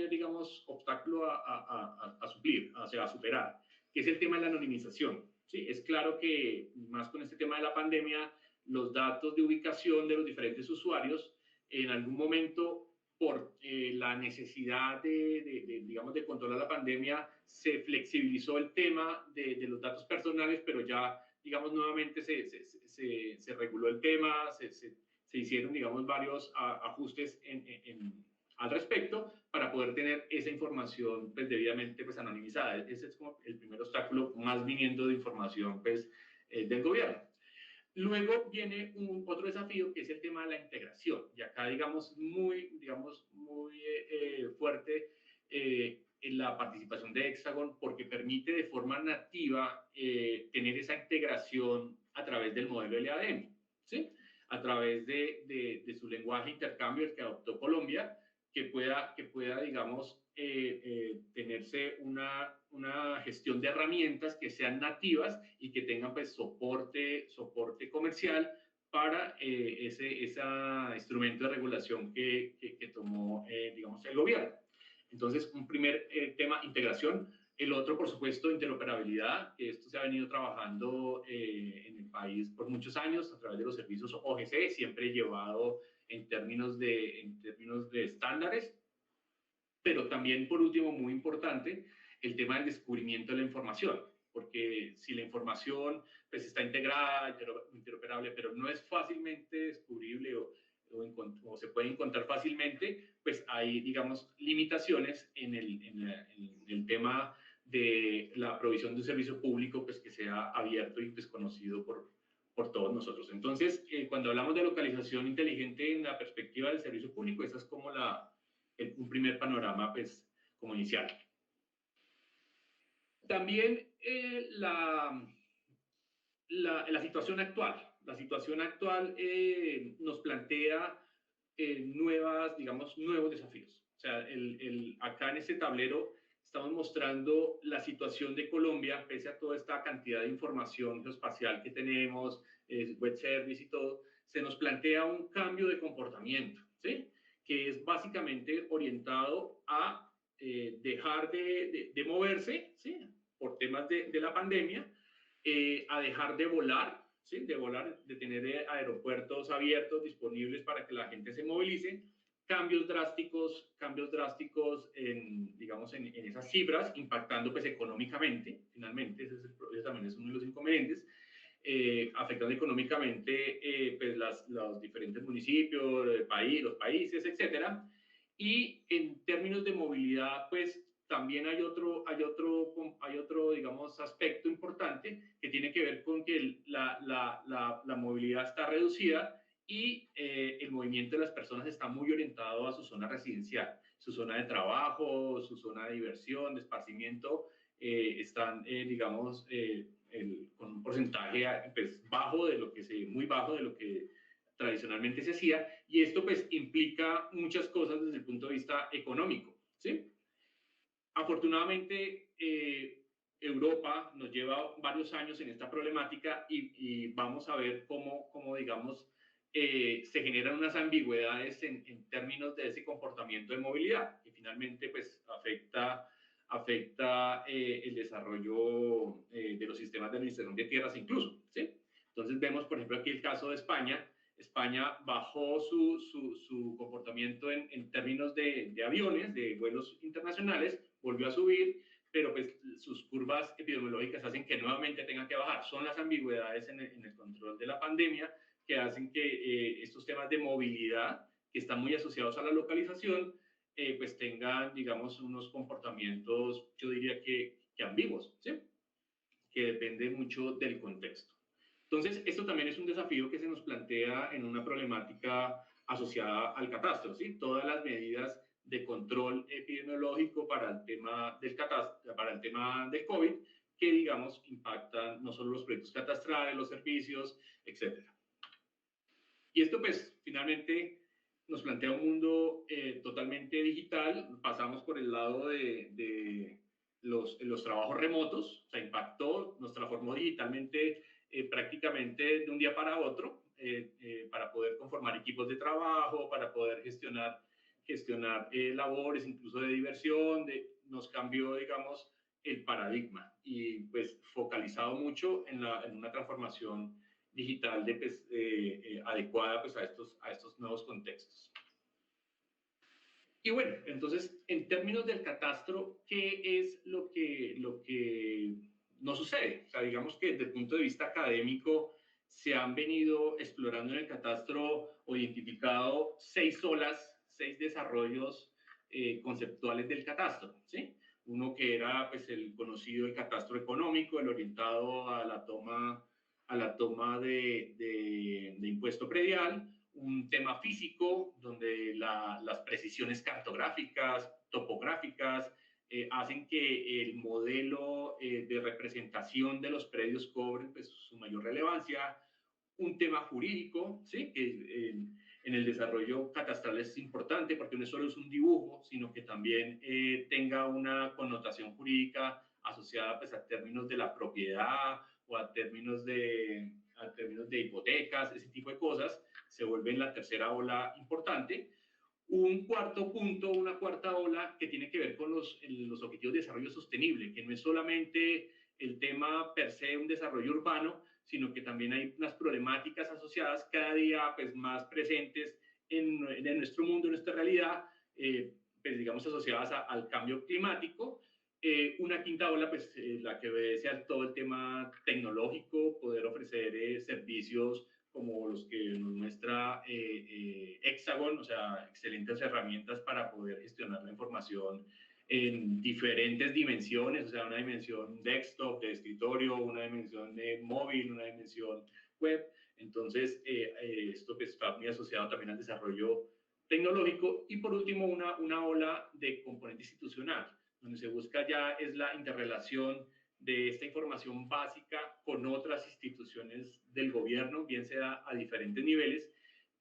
digamos, obstáculo a suplir, o sea, a superar, que es el tema de la anonimización. ¿Sí? Es claro que, más con este tema de la pandemia, los datos de ubicación de los diferentes usuarios, en algún momento por la necesidad digamos, de controlar la pandemia, se flexibilizó el tema de los datos personales, pero ya, digamos, nuevamente se reguló el tema, se hicieron, digamos, varios ajustes al respecto para poder tener esa información, pues, debidamente, pues, anonimizada. Ese es como el primer obstáculo, más viniendo de información, pues, del gobierno. Luego viene otro desafío que es el tema de la integración. Y acá, digamos, muy fuerte en la participación de Hexagon porque permite de forma nativa tener esa integración a través del modelo LADM, ¿sí? A través de su lenguaje intercambio, el que adoptó Colombia, que pueda digamos, tenerse una gestión de herramientas que sean nativas y que tengan pues, soporte comercial para ese instrumento de regulación que tomó, digamos, el gobierno. Entonces, un primer tema, integración. El otro, por supuesto, interoperabilidad, que esto se ha venido trabajando en el país por muchos años a través de los servicios OGC, siempre llevado en términos de estándares, pero también, por último, muy importante, el tema del descubrimiento de la información, porque si la información pues, está integrada, interoperable, pero no es fácilmente descubrible o se pueden encontrar fácilmente, pues hay, digamos, limitaciones en el tema de la provisión de un servicio público pues, que sea abierto y pues, conocido por todos nosotros. Entonces, cuando hablamos de localización inteligente en la perspectiva del servicio público, esa es como un primer panorama pues, como inicial. También la situación actual. La situación actual nos plantea nuevos desafíos. O sea, acá en este tablero estamos mostrando la situación de Colombia, pese a toda esta cantidad de información geoespacial que tenemos, web service y todo, se nos plantea un cambio de comportamiento, ¿sí? Que es básicamente orientado a dejar de moverse, ¿sí? Por temas de la pandemia, a dejar de volar, ¿sí? De tener aeropuertos abiertos, disponibles para que la gente se movilice, cambios drásticos digamos, en esas cifras, impactando pues económicamente, finalmente, ese también es uno de los inconvenientes, afectando económicamente pues los diferentes municipios, los países, etcétera. Y en términos de movilidad, pues también hay otro, digamos, aspecto importante que tiene que ver con que la movilidad está reducida y el movimiento de las personas está muy orientado a su zona residencial, su zona de trabajo, su zona de diversión, de esparcimiento, están, digamos, con un porcentaje pues, muy bajo de lo que tradicionalmente se hacía, y esto pues implica muchas cosas desde el punto de vista económico, ¿sí? Afortunadamente, Europa nos lleva varios años en esta problemática y vamos a ver cómo digamos, se generan unas ambigüedades en términos de ese comportamiento de movilidad, que finalmente pues, afecta el desarrollo de los sistemas de administración de tierras incluso, ¿sí? Entonces vemos, por ejemplo, aquí el caso de España. España bajó su comportamiento en términos de aviones, de vuelos internacionales, volvió a subir, pero pues sus curvas epidemiológicas hacen que nuevamente tengan que bajar. Son las ambigüedades en el control de la pandemia que hacen que estos temas de movilidad, que están muy asociados a la localización, pues tengan, digamos, unos comportamientos, yo diría que ambiguos, ¿sí? Que depende mucho del contexto. Entonces, esto también es un desafío que se nos plantea en una problemática asociada al catastro, ¿sí? Todas las medidas de control epidemiológico para el tema del catastro, para el tema del COVID, que, digamos, impactan no solo los proyectos catastrales, los servicios, etcétera. Y esto, pues, finalmente nos plantea un mundo totalmente digital. Pasamos por el lado de los trabajos remotos, o sea, impactó, nos transformó digitalmente prácticamente de un día para otro, para poder conformar equipos de trabajo, para poder gestionar labores, incluso de diversión, nos cambió, digamos, el paradigma y pues focalizado mucho en una transformación digital adecuada pues, a estos nuevos contextos. Y bueno, entonces, en términos del catastro, ¿qué es lo que no sucede? O sea, digamos que desde el punto de vista académico se han venido explorando en el catastro o identificado 6 desarrollos conceptuales del catastro, ¿sí? Uno que era pues, el conocido el catastro económico, el orientado a la toma de impuesto predial, un tema físico donde las precisiones cartográficas, topográficas, hacen que el modelo de representación de los predios cobre pues, su mayor relevancia. Un tema jurídico, ¿sí? Que en el desarrollo catastral es importante porque no solo es un dibujo, sino que también tenga una connotación jurídica asociada pues, a términos de la propiedad o a términos de hipotecas, ese tipo de cosas, se vuelven la tercera ola importante. Un cuarto punto, una cuarta ola que tiene que ver con los objetivos de desarrollo sostenible, que no es solamente el tema per se un desarrollo urbano, sino que también hay unas problemáticas asociadas cada día pues, más presentes en nuestro mundo, en nuestra realidad, pues, digamos asociadas al cambio climático. Una quinta ola, pues la que obedece a todo el tema tecnológico, poder ofrecer servicios como los que nos muestra Hexagon, o sea, excelentes herramientas para poder gestionar la información en diferentes dimensiones, o sea, una dimensión desktop, de escritorio, una dimensión de móvil, una dimensión web. Entonces, esto pues, está muy asociado también al desarrollo tecnológico. Y por último, una ola de componente institucional, donde se busca ya es la interrelación de esta información básica con otras instituciones del gobierno, bien sea a diferentes niveles,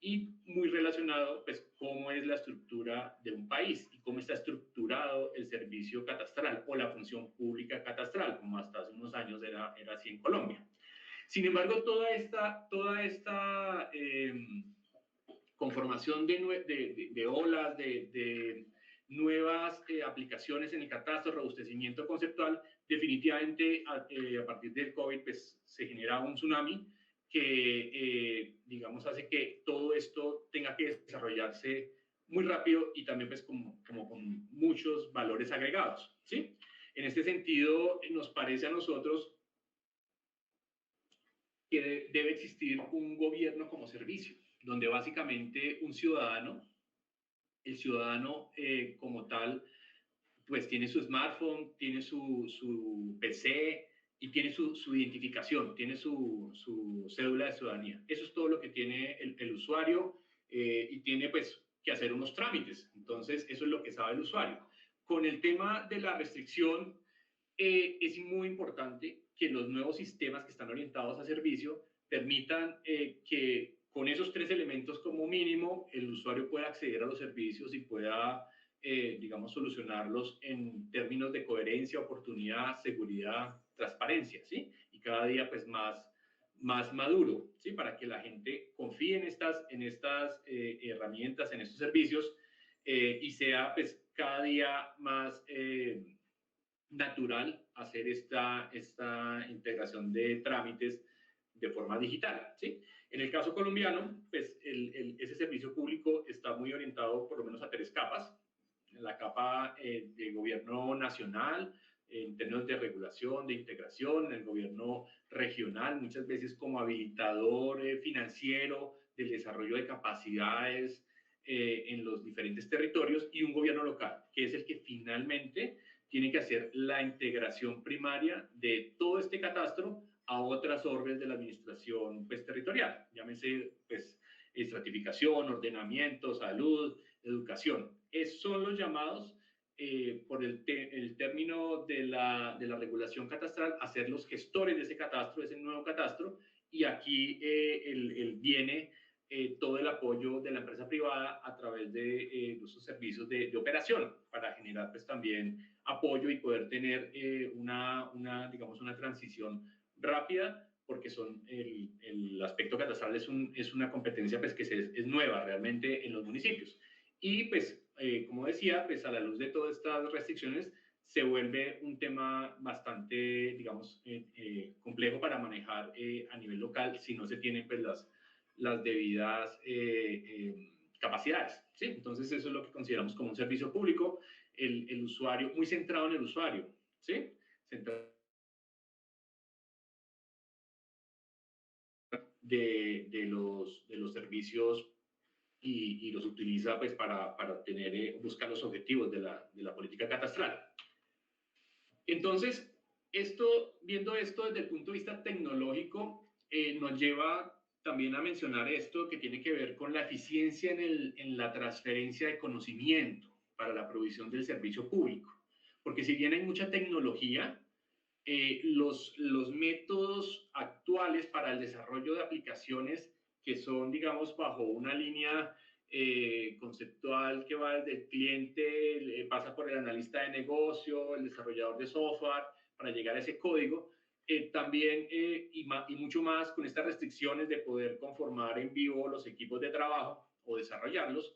y muy relacionado, pues, cómo es la estructura de un país y cómo está estructurado el servicio catastral o la función pública catastral, como hasta hace unos años era así en Colombia. Sin embargo, toda esta conformación de olas, de nuevas aplicaciones en el catastro, robustecimiento conceptual, definitivamente a partir del COVID pues, se genera un tsunami que, digamos, hace que todo esto tenga que desarrollarse muy rápido y también pues como con muchos valores agregados, ¿sí? En este sentido, nos parece a nosotros que debe existir un gobierno como servicio, donde básicamente un ciudadano, el ciudadano como tal, pues tiene su smartphone, tiene su PC y tiene su identificación, tiene su cédula de ciudadanía. Eso es todo lo que tiene el usuario y tiene pues que hacer unos trámites. Entonces, eso es lo que sabe el usuario. Con el tema de la restricción, es muy importante que los nuevos sistemas que están orientados a servicio permitan que con esos tres elementos como mínimo el usuario pueda acceder a los servicios y pueda, digamos, solucionarlos en términos de coherencia, oportunidad, seguridad, transparencia, ¿sí? Y cada día pues más maduro, ¿sí? Para que la gente confíe en estas herramientas, en estos servicios y sea pues cada día más natural hacer esta integración de trámites de forma digital, ¿sí? En el caso colombiano, pues ese servicio público está muy orientado por lo menos a tres capas. La capa de gobierno nacional, en términos de regulación, de integración, el gobierno regional, muchas veces como habilitador financiero del desarrollo de capacidades en los diferentes territorios, y un gobierno local, que es el que finalmente tiene que hacer la integración primaria de todo este catastro a otras órdenes de la administración pues, territorial, llámese pues, estratificación, ordenamiento, salud, educación. Son los llamados por el término de la regulación catastral a ser los gestores de ese catastro, de ese nuevo catastro, y aquí viene todo el apoyo de la empresa privada a través de esos servicios de operación para generar pues también apoyo y poder tener digamos, una transición rápida, porque el aspecto catastral es una competencia pues, que es nueva realmente en los municipios. Y pues, como decía, pues a la luz de todas estas restricciones, se vuelve un tema bastante, digamos, complejo para manejar a nivel local si no se tienen pues, las debidas capacidades, ¿sí? Entonces, eso es lo que consideramos como un servicio público, el usuario, muy centrado en el usuario, ¿sí? Centrado de los servicios y los utiliza pues, para buscar los objetivos de la política catastral. Entonces, viendo esto desde el punto de vista tecnológico, nos lleva también a mencionar esto que tiene que ver con la eficiencia en la transferencia de conocimiento para la provisión del servicio público. Porque si bien hay mucha tecnología, los métodos actuales para el desarrollo de aplicaciones que son, digamos, bajo una línea conceptual que va desde el cliente, pasa por el analista de negocio, el desarrollador de software, para llegar a ese código, también y mucho más con estas restricciones de poder conformar en vivo los equipos de trabajo o desarrollarlos,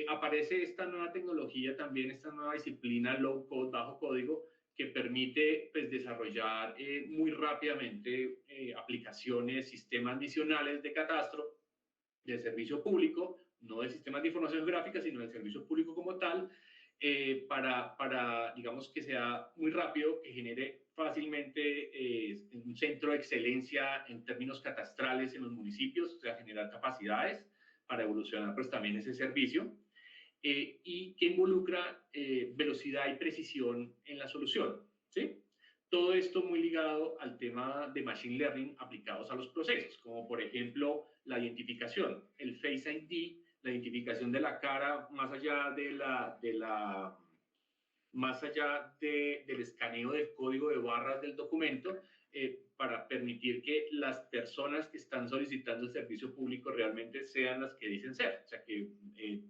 aparece esta nueva tecnología también, esta nueva disciplina low code, bajo código, que permite pues, desarrollar muy rápidamente aplicaciones, sistemas adicionales de catastro, del servicio público, no del sistema de información geográfica, sino del servicio público como tal, digamos, que sea muy rápido, que genere fácilmente un centro de excelencia en términos catastrales en los municipios, o sea, generar capacidades para evolucionar pues también ese servicio, y que involucra velocidad y precisión en la solución, ¿sí? Todo esto muy ligado al tema de Machine Learning aplicados a los procesos, como por ejemplo la identificación, el Face ID, la identificación de la cara más allá del escaneo del código de barras del documento, para permitir que las personas que están solicitando el servicio público realmente sean las que dicen ser, o sea, que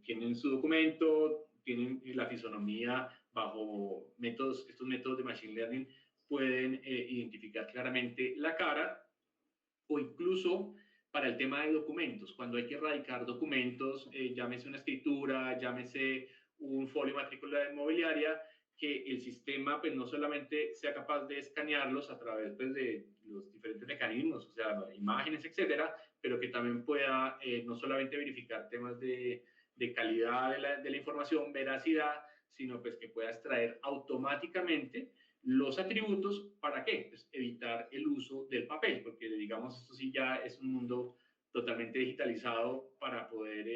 tienen su documento, tienen la fisonomía bajo estos métodos de Machine Learning, pueden identificar claramente la cara, o incluso para el tema de documentos, cuando hay que erradicar documentos, llámese una escritura, llámese un folio matrícula inmobiliaria, que el sistema pues no solamente sea capaz de escanearlos a través pues, de los diferentes mecanismos, o sea, imágenes, etcétera, pero que también pueda no solamente verificar temas de calidad de la información, veracidad, sino pues que pueda extraer automáticamente los atributos. ¿Para qué? Pues evitar el uso del papel, porque digamos esto sí ya es un mundo totalmente digitalizado para poder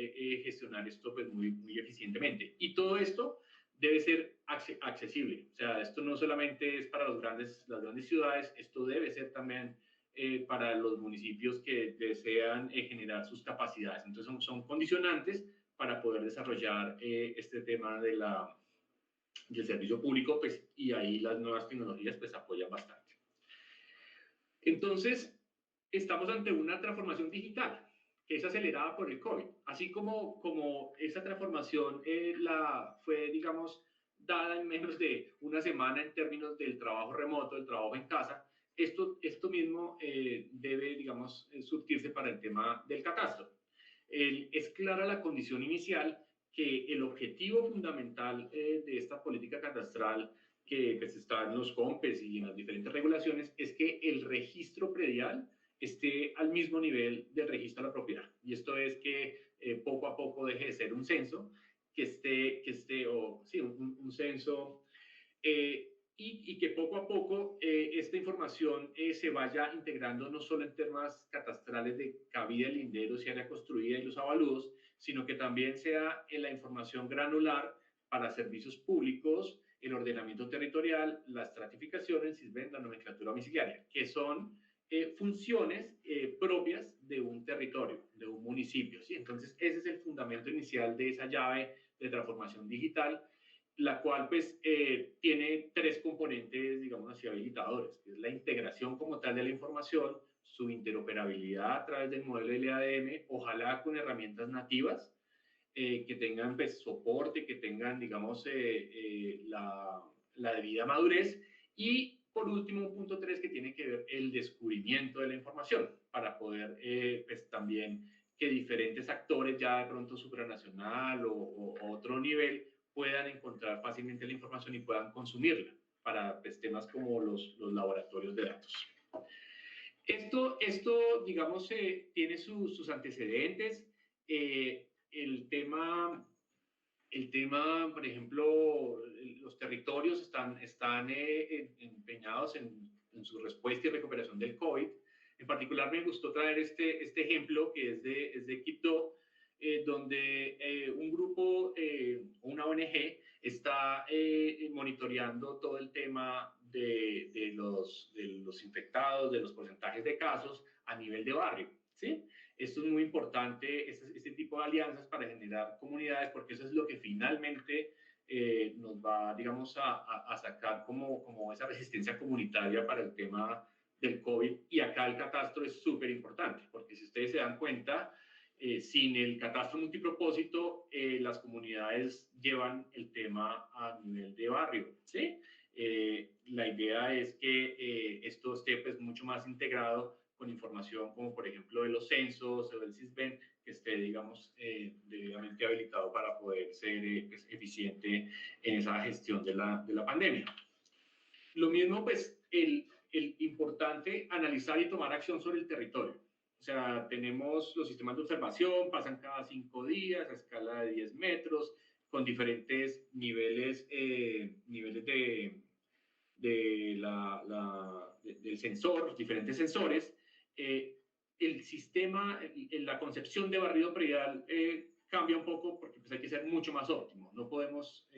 gestionar esto pues muy eficientemente. Y todo esto debe ser accesible, o sea, esto no solamente es para las grandes ciudades, esto debe ser también para los municipios que desean generar sus capacidades. Entonces son condicionantes para poder desarrollar este tema del servicio público, pues, y ahí las nuevas tecnologías pues apoyan bastante. Entonces, estamos ante una transformación digital que es acelerada por el COVID, así como esa transformación fue, digamos, dada en menos de una semana en términos del trabajo remoto, del trabajo en casa. Esto mismo debe, digamos, surtirse para el tema del catastro. Es clara la condición inicial que el objetivo fundamental de esta política catastral que pues, está en los COMPES y en las diferentes regulaciones es que el registro predial esté al mismo nivel del registro de la propiedad. Y esto es que poco a poco deje de ser un censo, un censo, y que poco a poco esta información se vaya integrando no solo en temas catastrales de cabida, linderos y área construida y los avalúos, sino que también sea en la información granular para servicios públicos, el ordenamiento territorial, la estratificación, el SISBEN, la nomenclatura domiciliaria, que son funciones propias de un territorio, de un municipio, ¿sí? Entonces, ese es el fundamento inicial de esa llave de transformación digital, la cual pues tiene tres componentes, digamos así, habilitadores, que es la integración como tal de la información, su interoperabilidad a través del modelo LADM, ojalá con herramientas nativas, que tengan pues, soporte, que tengan, digamos, la debida madurez. Y por último, punto 3, que tiene que ver el descubrimiento de la información, para poder pues, también que diferentes actores ya de pronto supranacional o otro nivel puedan encontrar fácilmente la información y puedan consumirla para pues, temas como los laboratorios de datos. Esto digamos, tiene sus antecedentes. El tema, por ejemplo, los territorios están empeñados en su respuesta y recuperación del COVID. En particular, me gustó traer este ejemplo que es de Quibdó, donde un grupo, una ONG, está monitoreando todo el tema de los infectados, de los porcentajes de casos a nivel de barrio, ¿sí? Esto es muy importante, este tipo de alianzas para generar comunidades, porque eso es lo que finalmente nos va, digamos, a sacar como esa resistencia comunitaria para el tema del COVID. Y acá el catastro es súper importante, porque si ustedes se dan cuenta, sin el catastro multipropósito, las comunidades llevan el tema a nivel de barrio, ¿sí? La idea es que esto esté pues, mucho más integrado con información como por ejemplo de los censos o del SISBEN, que esté, digamos, debidamente habilitado para poder ser pues, eficiente en esa gestión de la pandemia. Lo mismo, pues, el importante analizar y tomar acción sobre el territorio. O sea, tenemos los sistemas de observación, pasan cada 5 días a escala de 10 metros, con diferentes niveles, niveles del sensor, diferentes sensores, el sistema, la concepción de barrido predial cambia un poco porque pues, hay que ser mucho más óptimo. No podemos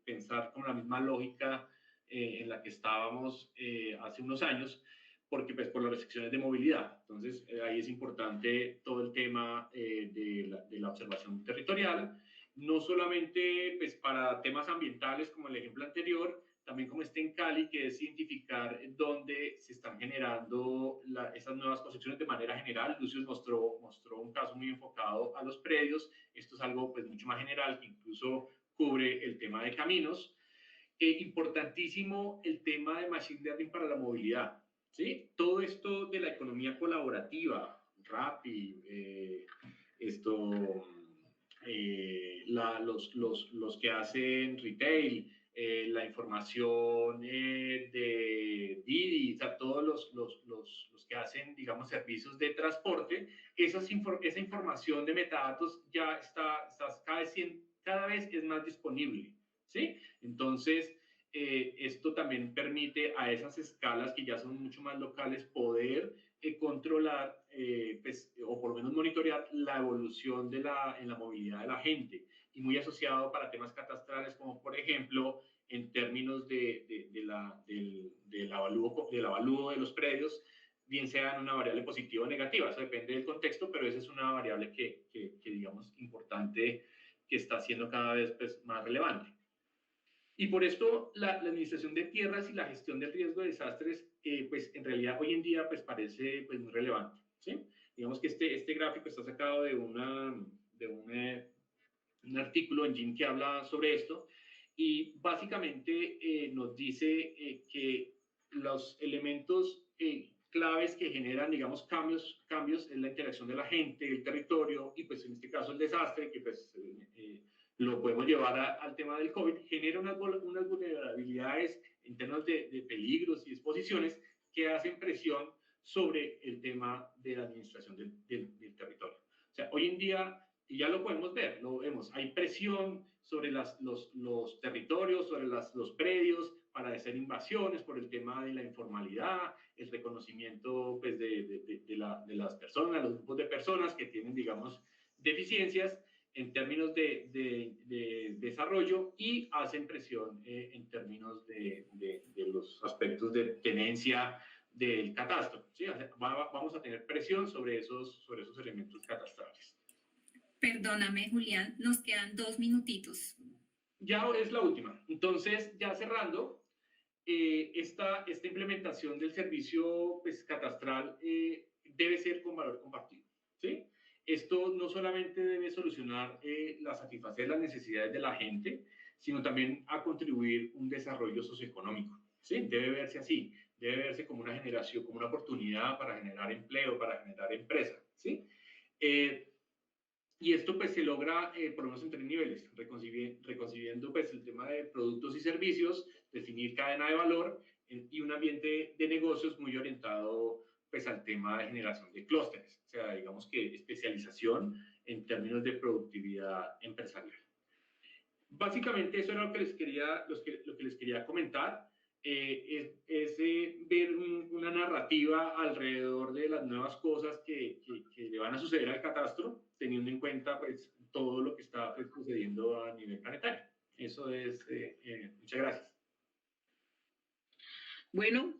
pensar con la misma lógica en la que estábamos hace unos años, porque pues por las restricciones de movilidad. Entonces ahí es importante todo el tema de la observación territorial, no solamente pues para temas ambientales como el ejemplo anterior, también como está en Cali, que es identificar dónde se están generando esas nuevas construcciones de manera general. Lucius mostró un caso muy enfocado a los predios. Esto es algo pues mucho más general que incluso cubre el tema de caminos. Importantísimo el tema de Machine Learning para la movilidad. ¿Sí? Todo esto de la economía colaborativa, Rappi, los que hacen retail, la información de Didi, o sea, todos los que hacen, digamos, servicios de transporte, esa información de metadatos ya está cada vez es más disponible, ¿sí? Entonces, esto también permite a esas escalas que ya son mucho más locales poder controlar, pues, o por lo menos monitorear la evolución en la movilidad de la gente, y muy asociado para temas catastrales, como por ejemplo en términos del avalúo de los predios, bien sean una variable positiva o negativa, eso depende del contexto, pero esa es una variable que digamos, importante, que está siendo cada vez pues, más relevante. Y por esto la administración de tierras y la gestión del riesgo de desastres, pues en realidad hoy en día pues parece pues, muy relevante, ¿sí? Digamos que este gráfico está sacado de un artículo en GIM que habla sobre esto, y básicamente nos dice que los elementos claves que generan, digamos, cambios en la interacción de la gente, el territorio, y pues en este caso el desastre, que pues lo podemos llevar al tema del COVID, genera unas vulnerabilidades en términos de peligros y exposiciones que hacen presión sobre el tema de la administración del territorio. O sea, hoy en día, y ya lo podemos ver, lo vemos, hay presión sobre los territorios, sobre los predios para hacer invasiones por el tema de la informalidad, el reconocimiento pues, de las personas, los grupos de personas que tienen, digamos, deficiencias en términos de desarrollo, y hacen presión en términos de los aspectos de tenencia del catastro. ¿Sí? Vamos a tener presión sobre esos elementos catastrales. Perdóname, Julián, nos quedan 2 minutitos. Ya es la última. Entonces, ya cerrando, esta implementación del servicio pues, catastral debe ser con valor compartido. ¿Sí? Esto no solamente debe solucionar satisfacer las necesidades de la gente, sino también a contribuir un desarrollo socioeconómico. ¿Sí? Debe verse así, debe verse como una generación, como una oportunidad para generar empleo, para generar empresa. ¿Sí? Y esto pues se logra por lo menos en 3 niveles, reconcibiendo pues el tema de productos y servicios, definir cadena de valor y un ambiente de negocios muy orientado pues al tema de generación de clústeres, o sea, digamos que especialización en términos de productividad empresarial. Básicamente eso era lo que les quería comentar. Ver una narrativa alrededor de las nuevas cosas que le van a suceder al catastro, teniendo en cuenta pues, todo lo que está pues, sucediendo a nivel planetario. Eso es, muchas gracias. Bueno,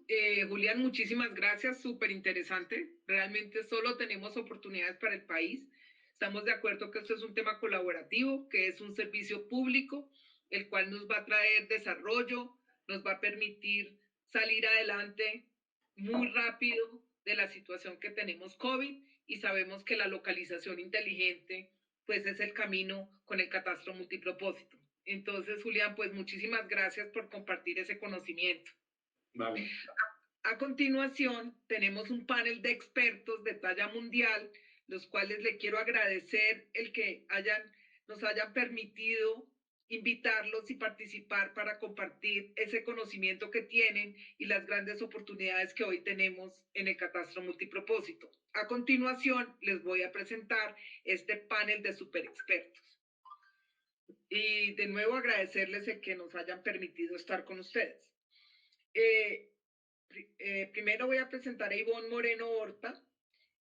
Julián, muchísimas gracias, súper interesante. Realmente solo tenemos oportunidades para el país. Estamos de acuerdo que esto es un tema colaborativo, que es un servicio público, el cual nos va a traer desarrollo, nos va a permitir salir adelante muy rápido de la situación que tenemos COVID, y sabemos que la localización inteligente pues es el camino con el catastro multipropósito. Entonces, Julián, pues muchísimas gracias por compartir ese conocimiento. Vale. A continuación, tenemos un panel de expertos de talla mundial, los cuales le quiero agradecer el que nos hayan permitido invitarlos y participar para compartir ese conocimiento que tienen y las grandes oportunidades que hoy tenemos en el catastro multipropósito. A continuación, les voy a presentar este panel de super expertos. y de nuevo agradecerles el que nos hayan permitido estar con ustedes. Eh, Primero voy a presentar a Ivonne Moreno Horta.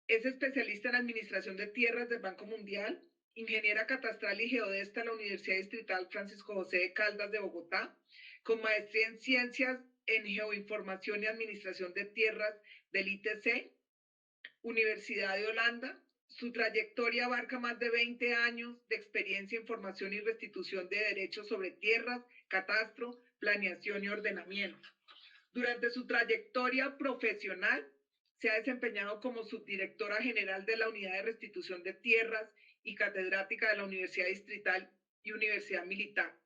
Es especialista en administración de tierras del Banco Mundial, ingeniera catastral y geodesta en la Universidad Distrital Francisco José de Caldas de Bogotá, con maestría en ciencias en geoinformación y administración de tierras del ITC, Universidad de Holanda. Su trayectoria abarca más de 20 años de experiencia en formación y restitución de derechos sobre tierras, catastro, planeación y ordenamiento. Durante su trayectoria profesional, se ha desempeñado como subdirectora general de la Unidad de Restitución de Tierras y catedrática de la Universidad Distrital y Universidad Militar.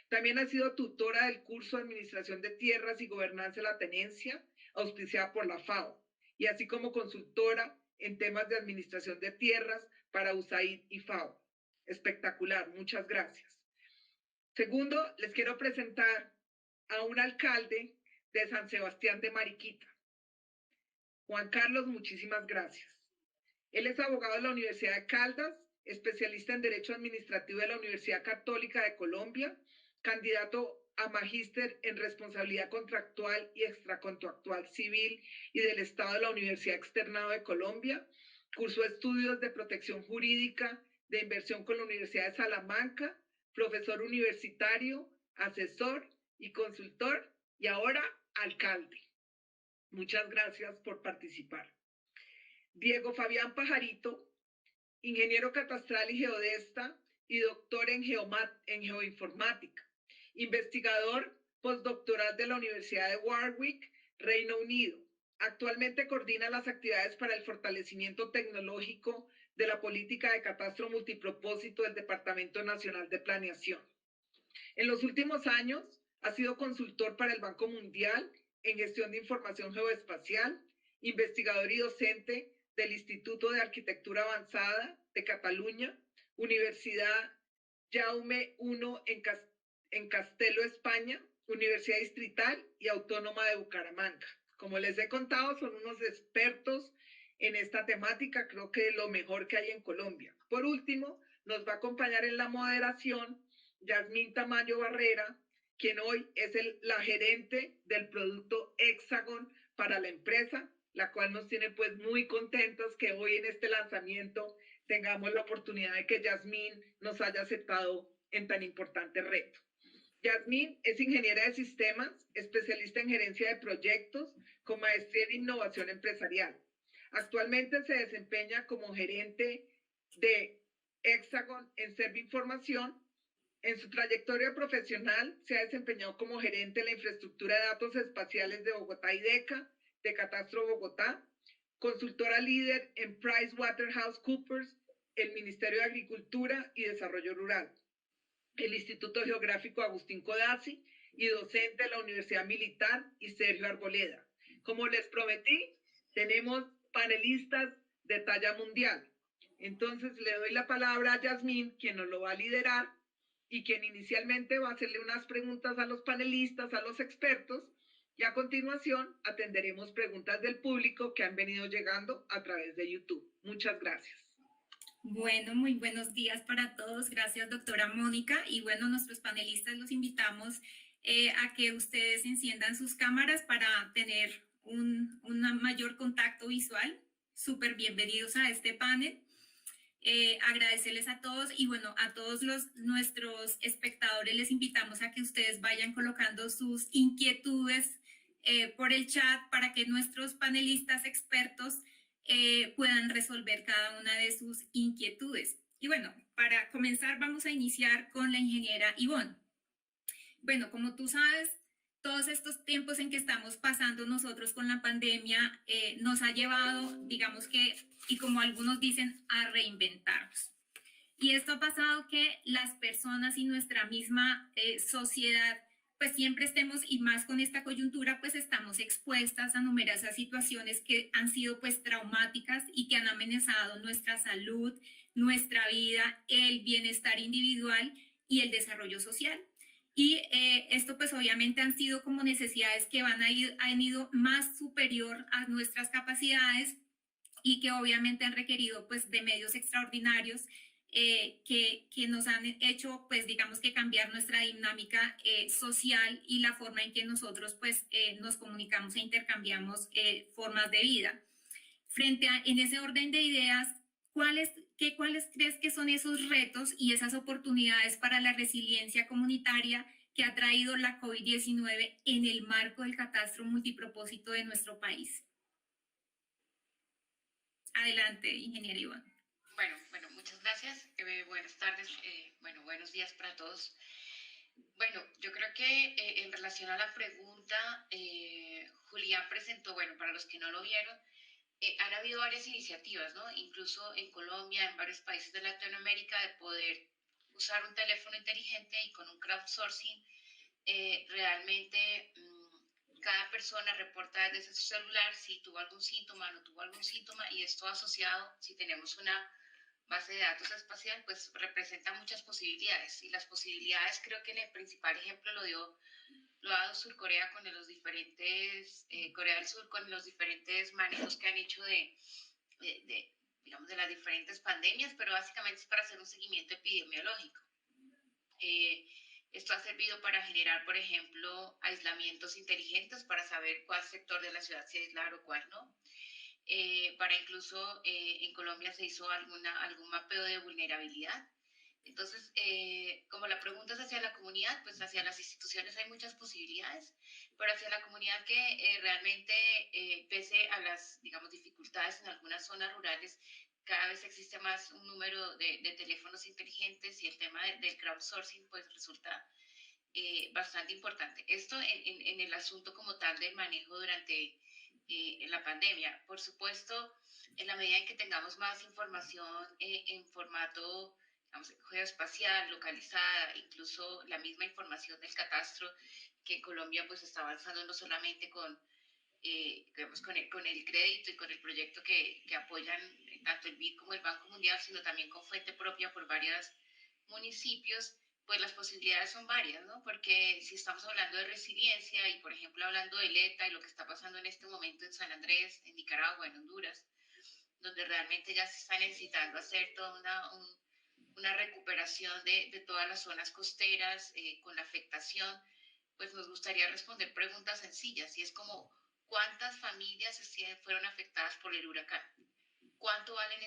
También ha sido tutora del curso de Administración de Tierras y Gobernanza de la Tenencia, auspiciada por la FAO, y así como consultora en temas de administración de tierras para USAID y FAO. Espectacular, muchas gracias. Segundo, les quiero presentar a un alcalde de San Sebastián de Mariquita. Juan Carlos, muchísimas gracias. Él es abogado de la Universidad de Caldas, especialista en Derecho Administrativo de la Universidad Católica de Colombia, candidato a magíster en responsabilidad contractual y extracontractual civil y del Estado de la Universidad Externado de Colombia, cursó estudios de protección jurídica de inversión con la Universidad de Salamanca, profesor universitario, asesor y consultor, y ahora alcalde. Muchas gracias por participar. Diego Fabián Pajarito, ingeniero catastral y geodesta y doctor en geoinformática, investigador postdoctoral de la Universidad de Warwick, Reino Unido. Actualmente coordina las actividades para el fortalecimiento tecnológico de la política de catastro multipropósito del Departamento Nacional de Planeación. En los últimos años ha sido consultor para el Banco Mundial en gestión de información geoespacial, investigador y docente del Instituto de Arquitectura Avanzada de Cataluña, Universidad Jaume I en Castelo, España, Universidad Distrital y Autónoma de Bucaramanga. Como les he contado, son unos expertos en esta temática, creo que lo mejor que hay en Colombia. Por último, nos va a acompañar en la moderación Yasmín Tamayo Barrera, quien hoy es la gerente del producto Hexagon para la empresa, la cual nos tiene pues muy contentos que hoy en este lanzamiento tengamos la oportunidad de que Yasmín nos haya aceptado en tan importante reto. Yasmín es ingeniera de sistemas, especialista en gerencia de proyectos, con maestría en innovación empresarial. Actualmente se desempeña como gerente de Hexagon en Servinformación. En su trayectoria profesional se ha desempeñado como gerente de la infraestructura de datos espaciales de Bogotá y DECA, de Catastro Bogotá, consultora líder en PricewaterhouseCoopers, el Ministerio de Agricultura y Desarrollo Rural, el Instituto Geográfico Agustín Codazzi y docente de la Universidad Militar y Sergio Arboleda. Como les prometí, tenemos panelistas de talla mundial. Entonces le doy la palabra a Yasmín, quien nos lo va a liderar y quien inicialmente va a hacerle unas preguntas a los panelistas, a los expertos, y a continuación atenderemos preguntas del público que han venido llegando a través de YouTube. Muchas gracias. Bueno, muy buenos días para todos. Gracias, doctora Mónica. Y bueno, nuestros panelistas los invitamos a que ustedes enciendan sus cámaras para tener un mayor contacto visual. Súper bienvenidos a este panel. Agradecerles a todos y bueno, a todos nuestros espectadores les invitamos a que ustedes vayan colocando sus inquietudes por el chat para que nuestros panelistas expertos puedan resolver cada una de sus inquietudes. Y bueno, para comenzar vamos a iniciar con la ingeniera Ivonne. Bueno, como tú sabes, todos estos tiempos en que estamos pasando nosotros con la pandemia nos ha llevado, digamos que, y como algunos dicen, a reinventarnos. Y esto ha pasado que las personas y nuestra misma sociedad, pues siempre estemos, y más con esta coyuntura, pues estamos expuestas a numerosas situaciones que han sido pues traumáticas y que han amenazado nuestra salud, nuestra vida, el bienestar individual y el desarrollo social. Y esto pues obviamente han sido como necesidades que han ido más superior a nuestras capacidades y que obviamente han requerido pues de medios extraordinarios que nos han hecho, pues digamos que cambiar nuestra dinámica social y la forma en que nosotros pues nos comunicamos e intercambiamos formas de vida. En ese orden de ideas, ¿cuáles crees que son esos retos y esas oportunidades para la resiliencia comunitaria que ha traído la COVID-19 en el marco del catastro multipropósito de nuestro país? Adelante, ingeniero Iván. Bueno, muchas gracias. Buenas tardes, buenos días para todos. Bueno, yo creo que en relación a la pregunta, Julián presentó, bueno, para los que no lo vieron, han habido varias iniciativas, ¿no? Incluso en Colombia, en varios países de Latinoamérica, de poder usar un teléfono inteligente y con un crowdsourcing, realmente cada persona reporta desde su celular si tuvo algún síntoma, no tuvo algún síntoma, y esto asociado, si tenemos una base de datos espacial, pues representa muchas posibilidades. Y las posibilidades, creo que el principal ejemplo lo ha dado Surcorea con los diferentes, Corea del Sur con los diferentes manejos que han hecho digamos, de las diferentes pandemias, pero básicamente es para hacer un seguimiento epidemiológico. Esto ha servido para generar, por ejemplo, aislamientos inteligentes para saber cuál sector de la ciudad se aislar o cuál no. Para incluso en Colombia se hizo algún mapeo de vulnerabilidad. Entonces, como la pregunta es hacia la comunidad, pues hacia las instituciones hay muchas posibilidades, pero hacia la comunidad que realmente, pese a las, digamos, dificultades en algunas zonas rurales, cada vez existe más un número de teléfonos inteligentes y el tema del crowdsourcing pues resulta bastante importante. Esto en el asunto como tal del manejo durante la pandemia. Por supuesto, en la medida en que tengamos más información en formato, digamos, geoespacial, localizada, incluso la misma información del catastro, que en Colombia pues está avanzando no solamente digamos, con el crédito y con el proyecto que apoyan tanto el BID como el Banco Mundial, sino también con fuente propia por varios municipios, pues las posibilidades son varias, ¿no? Porque si estamos hablando de resiliencia y, por ejemplo, hablando de ETA y lo que está pasando en este momento en San Andrés, en Nicaragua, en Honduras, donde realmente ya se está necesitando hacer toda una recuperación de todas las zonas costeras con la afectación, pues nos gustaría responder preguntas sencillas y es como, ¿cuántas familias fueron afectadas por el huracán? ¿Cuánto valen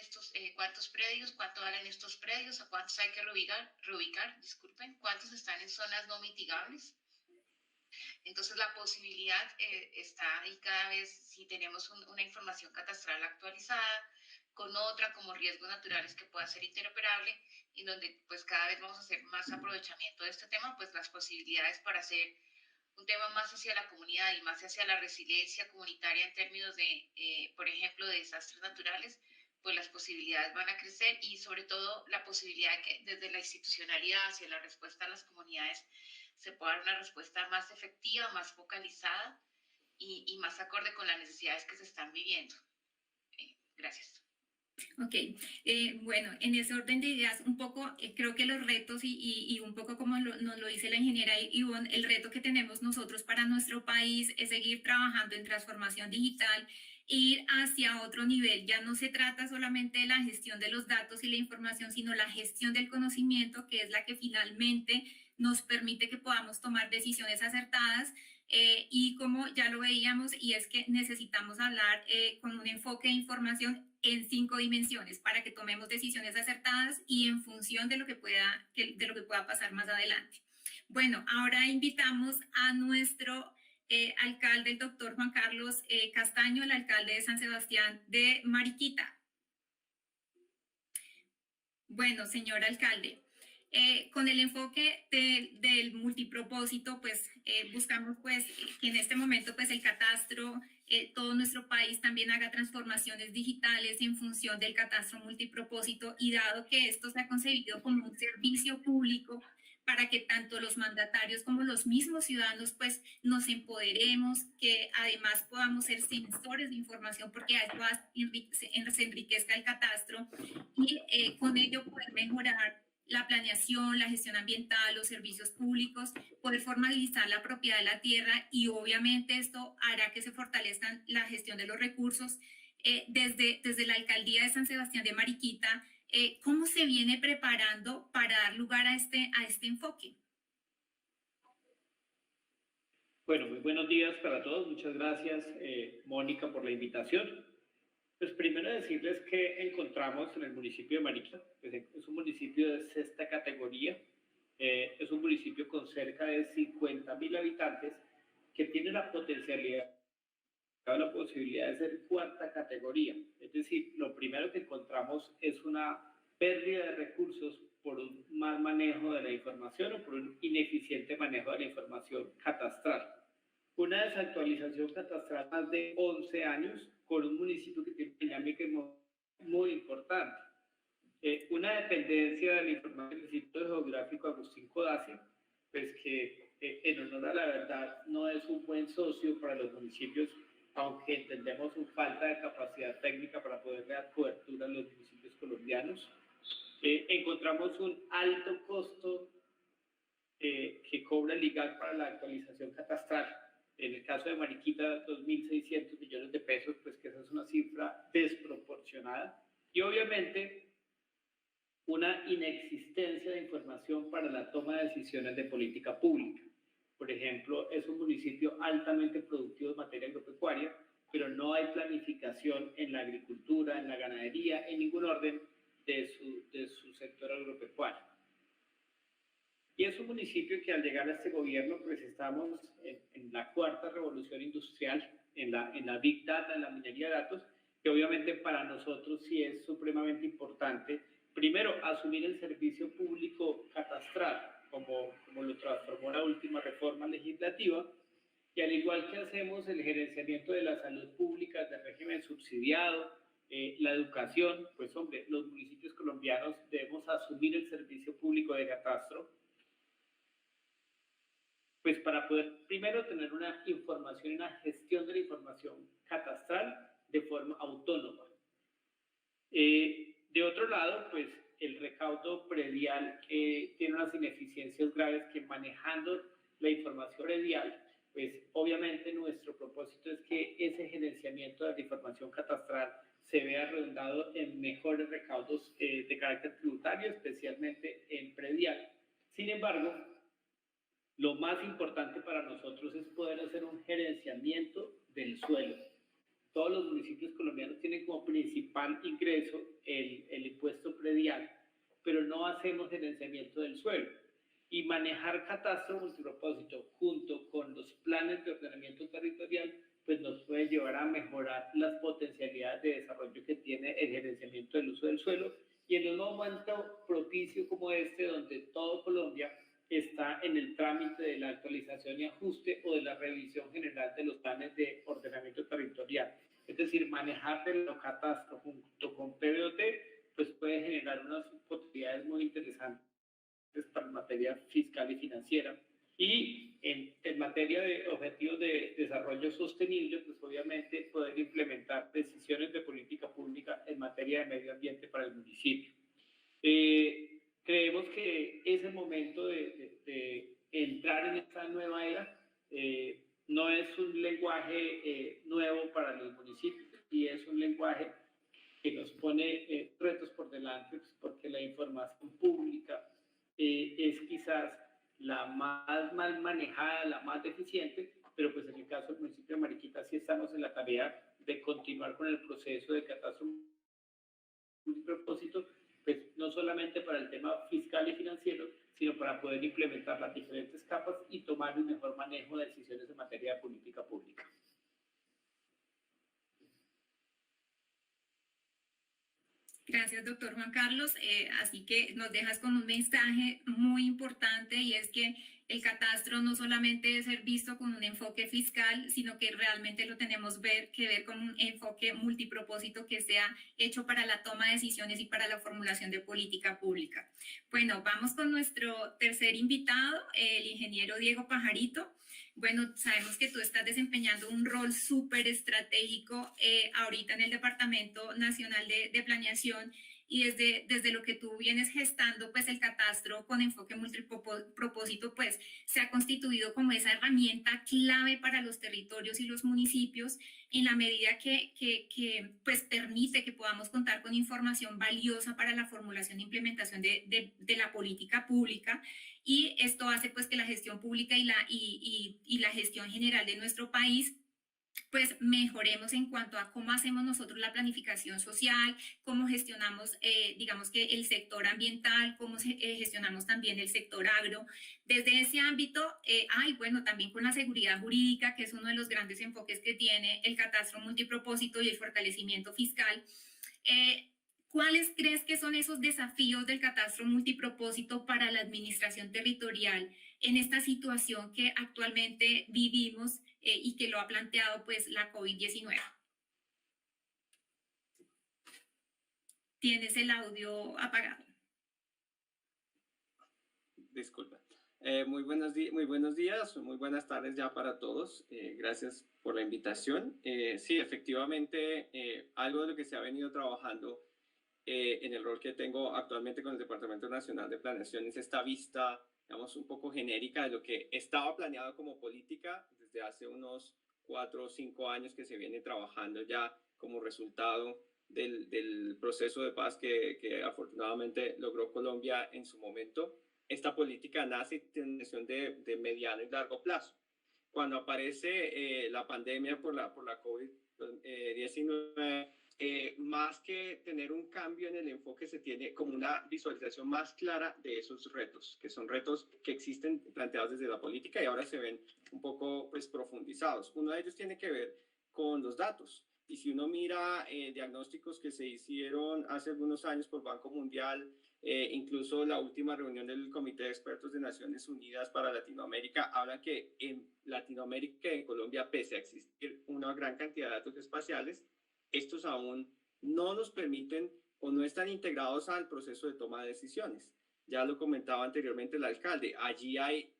cuántos predios? ¿Cuánto valen estos predios? ¿A cuántos hay que reubicar? Disculpen. ¿Cuántos están en zonas no mitigables? Entonces la posibilidad está ahí cada vez, si tenemos una información catastral actualizada, con otra como riesgos naturales que pueda ser interoperable, en donde pues cada vez vamos a hacer más aprovechamiento de este tema, pues las posibilidades para hacer un tema más hacia la comunidad y más hacia la resiliencia comunitaria en términos de, por ejemplo, de desastres naturales, pues las posibilidades van a crecer y sobre todo la posibilidad de que desde la institucionalidad hacia la respuesta a las comunidades se pueda dar una respuesta más efectiva, más focalizada y más acorde con las necesidades que se están viviendo. Gracias. Ok, bueno, en ese orden de ideas, un poco creo que los retos y un poco como nos lo dice la ingeniera Ivonne, el reto que tenemos nosotros para nuestro país es seguir trabajando en transformación digital, ir hacia otro nivel. Ya no se trata solamente de la gestión de los datos y la información, sino la gestión del conocimiento, que es la que finalmente nos permite que podamos tomar decisiones acertadas. Y como ya lo veíamos, y es que necesitamos hablar con un enfoque de información en 5 dimensiones para que tomemos decisiones acertadas y en función de lo que pueda pasar más adelante. Bueno, ahora invitamos a nuestro alcalde, el doctor Juan Carlos Castaño, el alcalde de San Sebastián de Mariquita. Bueno, señor alcalde, con el enfoque del multipropósito, pues buscamos pues que en este momento pues el catastro, todo nuestro país también haga transformaciones digitales en función del catastro multipropósito y dado que esto se ha concebido como un servicio público para que tanto los mandatarios como los mismos ciudadanos pues nos empoderemos, que además podamos ser sensores de información porque eso se enriquezca el catastro y con ello poder mejorar la planeación, la gestión ambiental, los servicios públicos, poder formalizar la propiedad de la tierra y obviamente esto hará que se fortalezcan la gestión de los recursos. Desde la alcaldía de San Sebastián de Mariquita ¿Cómo se viene preparando para dar lugar a este enfoque? Bueno, muy buenos días para todos. Muchas gracias, Mónica, por la invitación. Pues primero decirles que encontramos en el municipio de Mariquita, pues es un municipio de sexta categoría, es un municipio con cerca de 50.000 habitantes que tiene la potencialidad, la posibilidad de ser cuarta categoría. Es decir, lo primero que encontramos es una pérdida de recursos por un mal manejo de la información o por un ineficiente manejo de la información catastral. Una desactualización catastral más de 11 años con un municipio que tiene una dinámica muy importante. Una dependencia de la información del Instituto Geográfico Agustín Codazzi, pues que en honor a la verdad no es un buen socio para los municipios, aunque entendemos su falta de capacidad técnica para poder dar cobertura a los municipios colombianos. Encontramos un alto costo que cobra el IGAC para la actualización catastral. En el caso de Mariquita, 2.600 millones de pesos, pues que esa es una cifra desproporcionada. Y obviamente, una inexistencia de información para la toma de decisiones de política pública. Por ejemplo, es un municipio altamente productivo en materia agropecuaria, pero no hay planificación en la agricultura, en la ganadería, en ningún orden de su sector agropecuario. Y es un municipio que al llegar a este gobierno, pues estamos en la cuarta revolución industrial, en la Big Data, en la minería de datos, que obviamente para nosotros sí es supremamente importante. Primero, asumir el servicio público catastral, como lo transformó la última reforma legislativa, y al igual que hacemos el gerenciamiento de la salud pública del régimen subsidiado, la educación, pues hombre, los municipios colombianos debemos asumir el servicio público de catastro, pues para poder primero tener una información y una gestión de la información catastral de forma autónoma. De otro lado, pues el recaudo predial tiene unas ineficiencias graves que manejando la información predial, pues obviamente nuestro propósito es que ese gerenciamiento de la información catastral se vea redundado en mejores recaudos de carácter tributario, especialmente en predial. Sin embargo, lo más importante para nosotros es poder hacer un gerenciamiento del suelo. Todos los municipios colombianos tienen como principal ingreso el impuesto predial, pero no hacemos gerenciamiento del suelo. Y manejar catastro multipropósito junto con los planes de ordenamiento territorial, pues nos puede llevar a mejorar las potencialidades de desarrollo que tiene el gerenciamiento del uso del suelo. Y en un momento propicio como este, donde todo Colombia está en el trámite de la actualización y ajuste o de la revisión general de los planes de ordenamiento territorial. Es decir, manejar el catastro junto con PBOT, pues puede generar unas posibilidades muy interesantes para materia fiscal y financiera. Y en materia de objetivos de desarrollo sostenible, pues obviamente poder implementar decisiones de política pública en materia de medio ambiente para el municipio. Creemos que es el momento de entrar en esta nueva era. No es un lenguaje nuevo para los municipios y es un lenguaje que nos pone retos por delante, pues, porque la información pública es quizás la más mal manejada, la más deficiente, pero pues en el caso del municipio de Mariquita sí estamos en la tarea de continuar con el proceso de catastro multipropósito, pues no solamente para el tema fiscal y financiero, sino para poder implementar las diferentes capas y tomar un mejor manejo de decisiones en materia de política pública. Gracias, doctor Juan Carlos. Así que nos dejas con un mensaje muy importante y es que el catastro no solamente debe ser visto con un enfoque fiscal, sino que realmente lo tenemos que ver con un enfoque multipropósito que sea hecho para la toma de decisiones y para la formulación de política pública. Bueno, vamos con nuestro tercer invitado, el ingeniero Diego Pajarito. Bueno, sabemos que tú estás desempeñando un rol súper estratégico ahorita en el Departamento Nacional de Planeación y desde lo que tú vienes gestando, pues el catastro con enfoque multipropósito, pues se ha constituido como esa herramienta clave para los territorios y los municipios en la medida que pues permite que podamos contar con información valiosa para la formulación e implementación de la política pública, y esto hace pues que la gestión pública y la gestión general de nuestro país pues mejoremos en cuanto a cómo hacemos nosotros la planificación social, cómo gestionamos, digamos que el sector ambiental, cómo gestionamos también el sector agro. Desde ese ámbito, bueno, también con la seguridad jurídica, que es uno de los grandes enfoques que tiene el catastro multipropósito y el fortalecimiento fiscal. ¿Cuáles crees que son esos desafíos del catastro multipropósito para la administración territorial en esta situación que actualmente vivimos y que lo ha planteado pues la COVID-19? Tienes el audio apagado. Disculpa. Muy buenos días, muy buenas tardes ya para todos. Gracias por la invitación. Sí, efectivamente, algo de lo que se ha venido trabajando en el rol que tengo actualmente con el Departamento Nacional de Planeación es esta vista, digamos, un poco genérica de lo que estaba planeado como política desde hace unos 4 o 5 años que se viene trabajando ya como resultado del proceso de paz que afortunadamente logró Colombia en su momento. Esta política nace y tiene una visión de mediano y largo plazo. Cuando aparece la pandemia por la COVID-19, más que tener un cambio en el enfoque, se tiene como una visualización más clara de esos retos, que son retos que existen planteados desde la política y ahora se ven un poco pues, profundizados. Uno de ellos tiene que ver con los datos. Y si uno mira diagnósticos que se hicieron hace algunos años por Banco Mundial, incluso la última reunión del Comité de Expertos de Naciones Unidas para Latinoamérica, habla que en Latinoamérica y en Colombia, pese a existir una gran cantidad de datos espaciales, estos aún no nos permiten o no están integrados al proceso de toma de decisiones. Ya lo comentaba anteriormente el alcalde, allí hay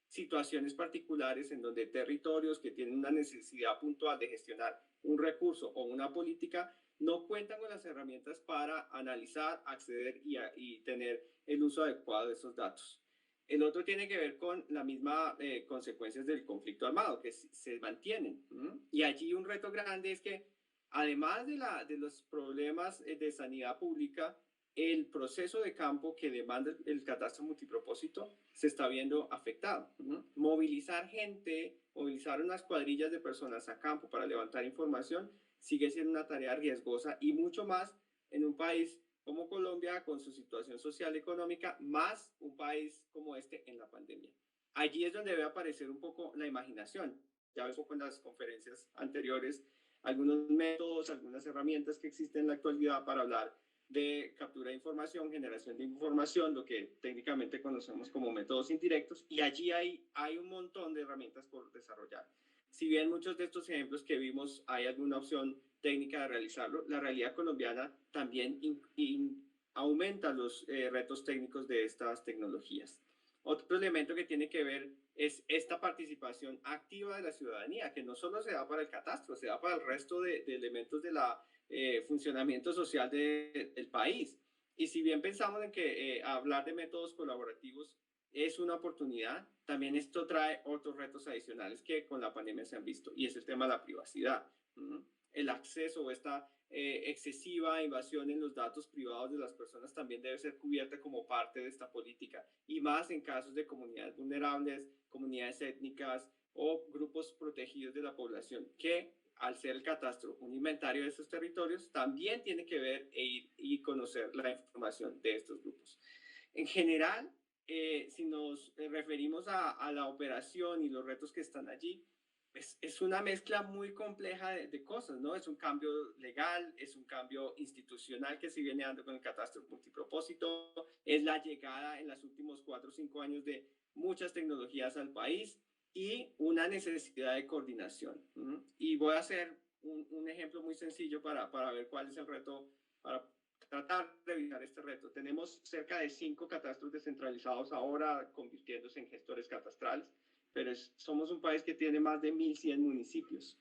situaciones particulares en donde territorios que tienen una necesidad puntual de gestionar un recurso o una política no cuentan con las herramientas para analizar, acceder y tener el uso adecuado de esos datos. El otro tiene que ver con la misma consecuencias del conflicto armado que se mantienen. Y allí un reto grande es que además de los problemas de sanidad pública, el proceso de campo que demanda el catastro multipropósito se está viendo afectado. Movilizar gente, movilizar unas cuadrillas de personas a campo para levantar información sigue siendo una tarea riesgosa y mucho más en un país como Colombia con su situación social y económica, más un país como este en la pandemia. Allí es donde debe aparecer un poco la imaginación. Ya ves un poco en las conferencias anteriores algunos métodos, algunas herramientas que existen en la actualidad para hablar de captura de información, generación de información, lo que técnicamente conocemos como métodos indirectos, y allí hay un montón de herramientas por desarrollar. Si bien muchos de estos ejemplos que vimos hay alguna opción técnica de realizarlo, la realidad colombiana también aumenta los retos técnicos de estas tecnologías. Otro elemento que tiene que ver es esta participación activa de la ciudadanía, que no solo se da para el catastro, se da para el resto de elementos del funcionamiento social del país. Y si bien pensamos en que hablar de métodos colaborativos es una oportunidad, también esto trae otros retos adicionales que con la pandemia se han visto, y es el tema de la privacidad. El acceso o esta excesiva invasión en los datos privados de las personas también debe ser cubierta como parte de esta política, y más en casos de comunidades vulnerables, comunidades étnicas o grupos protegidos de la población, que al ser el catastro un inventario de estos territorios, también tiene que ver y conocer la información de estos grupos. En general, si nos referimos a la operación y los retos que están allí, es una mezcla muy compleja de cosas, ¿no? Es un cambio legal, es un cambio institucional que se viene dando con el catastro multipropósito, es la llegada en los últimos 4 o 5 años de muchas tecnologías al país y una necesidad de coordinación. Y voy a hacer un ejemplo muy sencillo para ver cuál es el reto, para tratar de evitar este reto. Tenemos cerca de 5 catastros descentralizados ahora, convirtiéndose en gestores catastrales, pero somos un país que tiene más de 1.100 municipios.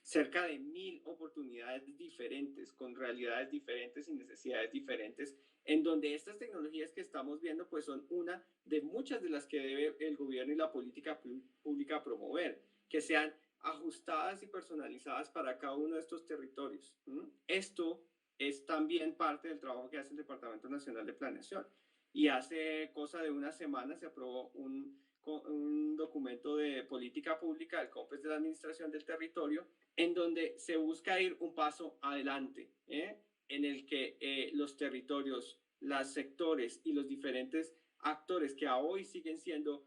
cerca de 1.000 oportunidades diferentes, con realidades diferentes y necesidades diferentes, en donde estas tecnologías que estamos viendo pues son una de muchas de las que debe el gobierno y la política pública promover, que sean ajustadas y personalizadas para cada uno de estos territorios. Esto es también parte del trabajo que hace el Departamento Nacional de Planeación. Y hace cosa de una semana se aprobó un documento de política pública del COMPES de la Administración del Territorio, en donde se busca ir un paso adelante, en el que los territorios, los sectores y los diferentes actores que a hoy siguen siendo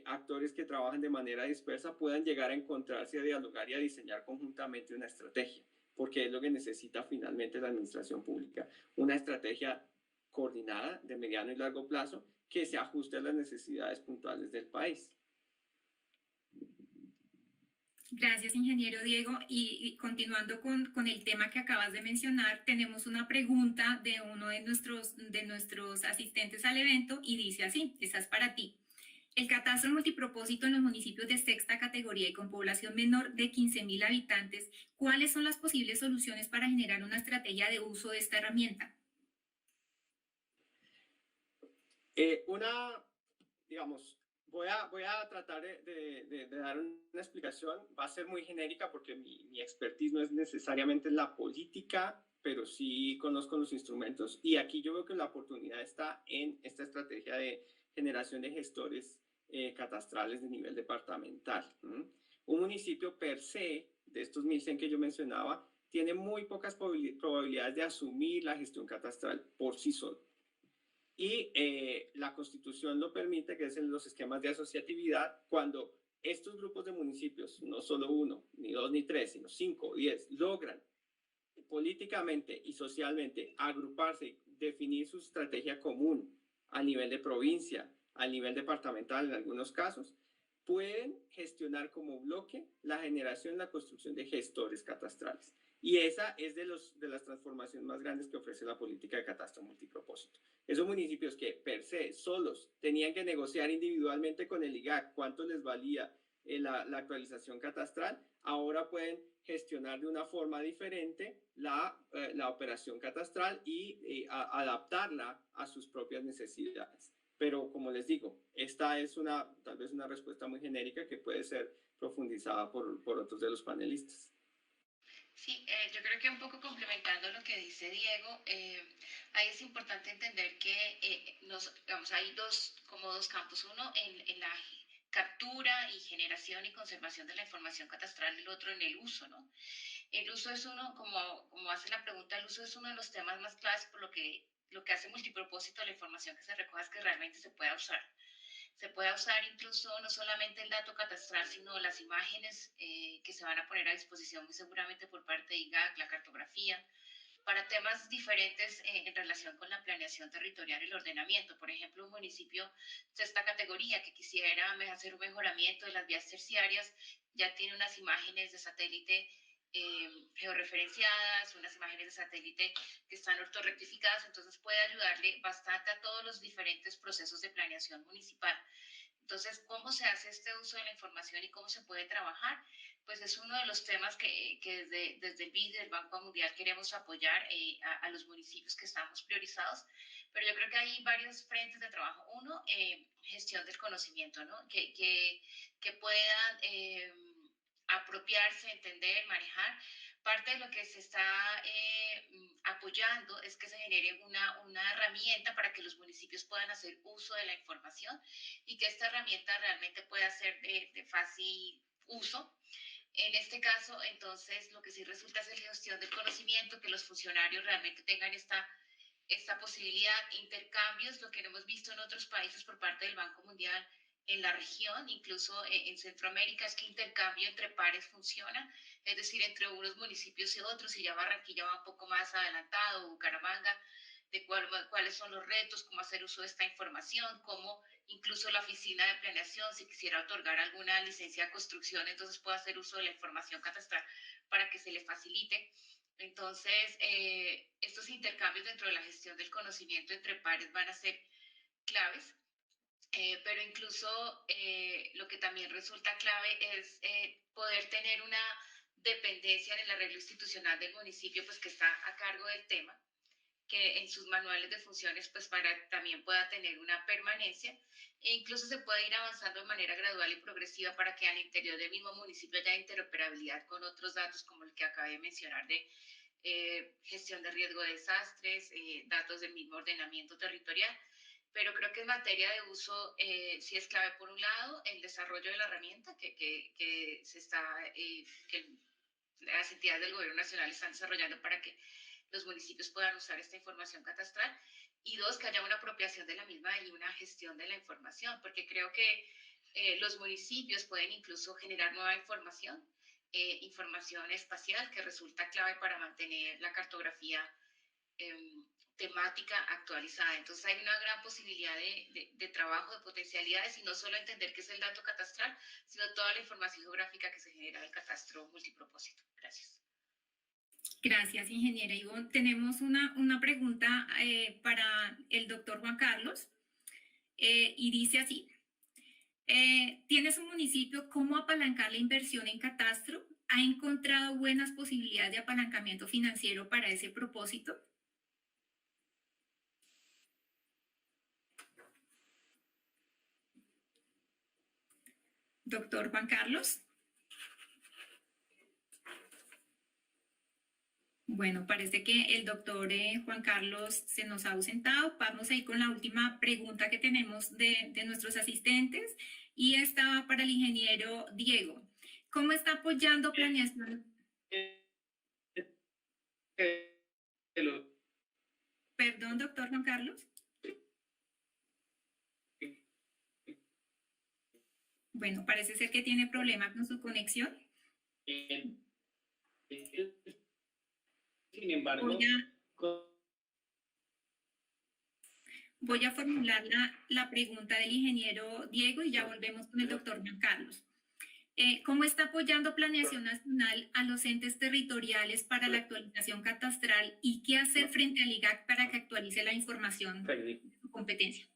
actores que trabajan de manera dispersa puedan llegar a encontrarse, a dialogar y a diseñar conjuntamente una estrategia, porque es lo que necesita finalmente la administración pública, una estrategia coordinada de mediano y largo plazo que se ajuste a las necesidades puntuales del país. Gracias, ingeniero Diego. Y continuando con el tema que acabas de mencionar, tenemos una pregunta de uno de nuestros asistentes al evento y dice así, esa es para ti. El catastro multipropósito en los municipios de sexta categoría y con población menor de 15.000 habitantes, ¿cuáles son las posibles soluciones para generar una estrategia de uso de esta herramienta? Digamos, voy a tratar de dar una explicación. Va a ser muy genérica porque mi expertise no es necesariamente en la política, pero sí conozco los instrumentos. Y aquí yo veo que la oportunidad está en esta estrategia de generación de gestores catastrales de nivel departamental. Un municipio per se, de estos 1.100 que yo mencionaba, tiene muy pocas probabilidades de asumir la gestión catastral por sí solo. Y la Constitución lo permite, que es en los esquemas de asociatividad, cuando estos grupos de municipios, no solo uno, ni dos, ni tres, sino 5 o 10, logran políticamente y socialmente agruparse y definir su estrategia común a nivel de provincia, a nivel departamental en algunos casos, pueden gestionar como bloque la generación y la construcción de gestores catastrales. Y esa es de las transformaciones más grandes que ofrece la política de catastro multipropósito. Esos municipios que per se solos tenían que negociar individualmente con el IGAC cuánto les valía la actualización catastral, ahora pueden gestionar de una forma diferente la operación catastral y adaptarla a sus propias necesidades. Pero como les digo, esta es tal vez una respuesta muy genérica que puede ser profundizada por otros de los panelistas. Sí, yo creo que un poco complementando lo que dice Diego, ahí es importante entender que digamos, hay dos campos, uno en la captura y generación y conservación de la información catastral y el otro en el uso, ¿no? El uso es uno, como hace la pregunta, el uso es uno de los temas más claves por lo que hace multipropósito la información que se recoja es que realmente se pueda usar. Se puede usar incluso no solamente el dato catastral, sino las imágenes que se van a poner a disposición muy seguramente por parte de IGAC, la cartografía, para temas diferentes en relación con la planeación territorial y el ordenamiento. Por ejemplo, un municipio de esta categoría que quisiera hacer un mejoramiento de las vías terciarias, ya tiene unas imágenes de satélite georreferenciadas, unas imágenes de satélite que están ortorrectificadas, entonces puede ayudarle bastante a todos los diferentes procesos de planeación municipal. Entonces, ¿cómo se hace este uso de la información y cómo se puede trabajar? Pues es uno de los temas que desde el BID, del Banco Mundial, queremos apoyar a los municipios que estamos priorizados, pero yo creo que hay varios frentes de trabajo. Uno, gestión del conocimiento, ¿no? Que puedan apropiarse, entender, manejar. Parte de lo que se está apoyando es que se genere una herramienta para que los municipios puedan hacer uso de la información y que esta herramienta realmente pueda ser de fácil uso. En este caso, entonces, lo que sí resulta es la gestión del conocimiento, que los funcionarios realmente tengan esta posibilidad, intercambios, lo que hemos visto en otros países por parte del Banco Mundial en la región, incluso en Centroamérica, es que intercambio entre pares funciona, es decir, entre unos municipios y otros, y ya Barranquilla va un poco más adelantado, Bucaramanga, de cuáles son los retos, cómo hacer uso de esta información, cómo incluso la oficina de planeación, si quisiera otorgar alguna licencia de construcción, entonces puede hacer uso de la información catastral para que se le facilite. Entonces, estos intercambios dentro de la gestión del conocimiento entre pares van a ser claves, pero incluso lo que también resulta clave es poder tener una dependencia en el arreglo institucional del municipio, pues que está a cargo del tema, que en sus manuales de funciones, pues para también pueda tener una permanencia, e incluso se puede ir avanzando de manera gradual y progresiva para que al interior del mismo municipio haya interoperabilidad con otros datos como el que acabé de mencionar de gestión de riesgo de desastres, datos del mismo ordenamiento territorial. Pero creo que en materia de uso sí es clave, por un lado, el desarrollo de la herramienta que se está, que las entidades del gobierno nacional están desarrollando para que los municipios puedan usar esta información catastral, y dos, que haya una apropiación de la misma y una gestión de la información, porque creo que los municipios pueden incluso generar nueva información, información espacial que resulta clave para mantener la cartografía temática actualizada. Entonces hay una gran posibilidad de trabajo, de potencialidades, y no solo entender qué es el dato catastral, sino toda la información geográfica que se genera del catastro multipropósito. Gracias. Gracias, ingeniera Ivonne. Tenemos una pregunta para el doctor Juan Carlos y dice así. ¿Tiene su municipio cómo apalancar la inversión en catastro? ¿Ha encontrado buenas posibilidades de apalancamiento financiero para ese propósito? Doctor Juan Carlos. Bueno, parece que el doctor Juan Carlos se nos ha ausentado. Vamos a ir con la última pregunta que tenemos de nuestros asistentes, y esta para el ingeniero Diego. ¿Cómo está apoyando planeación? Perdón, doctor Juan Carlos. Bueno, parece ser que tiene problemas con su conexión. Sin embargo, voy a formular la pregunta del ingeniero Diego y ya volvemos con el doctor Juan Carlos. ¿Cómo está apoyando Planeación Nacional a los entes territoriales para la actualización catastral, y qué hacer frente al IGAC para que actualice la información de su competencia?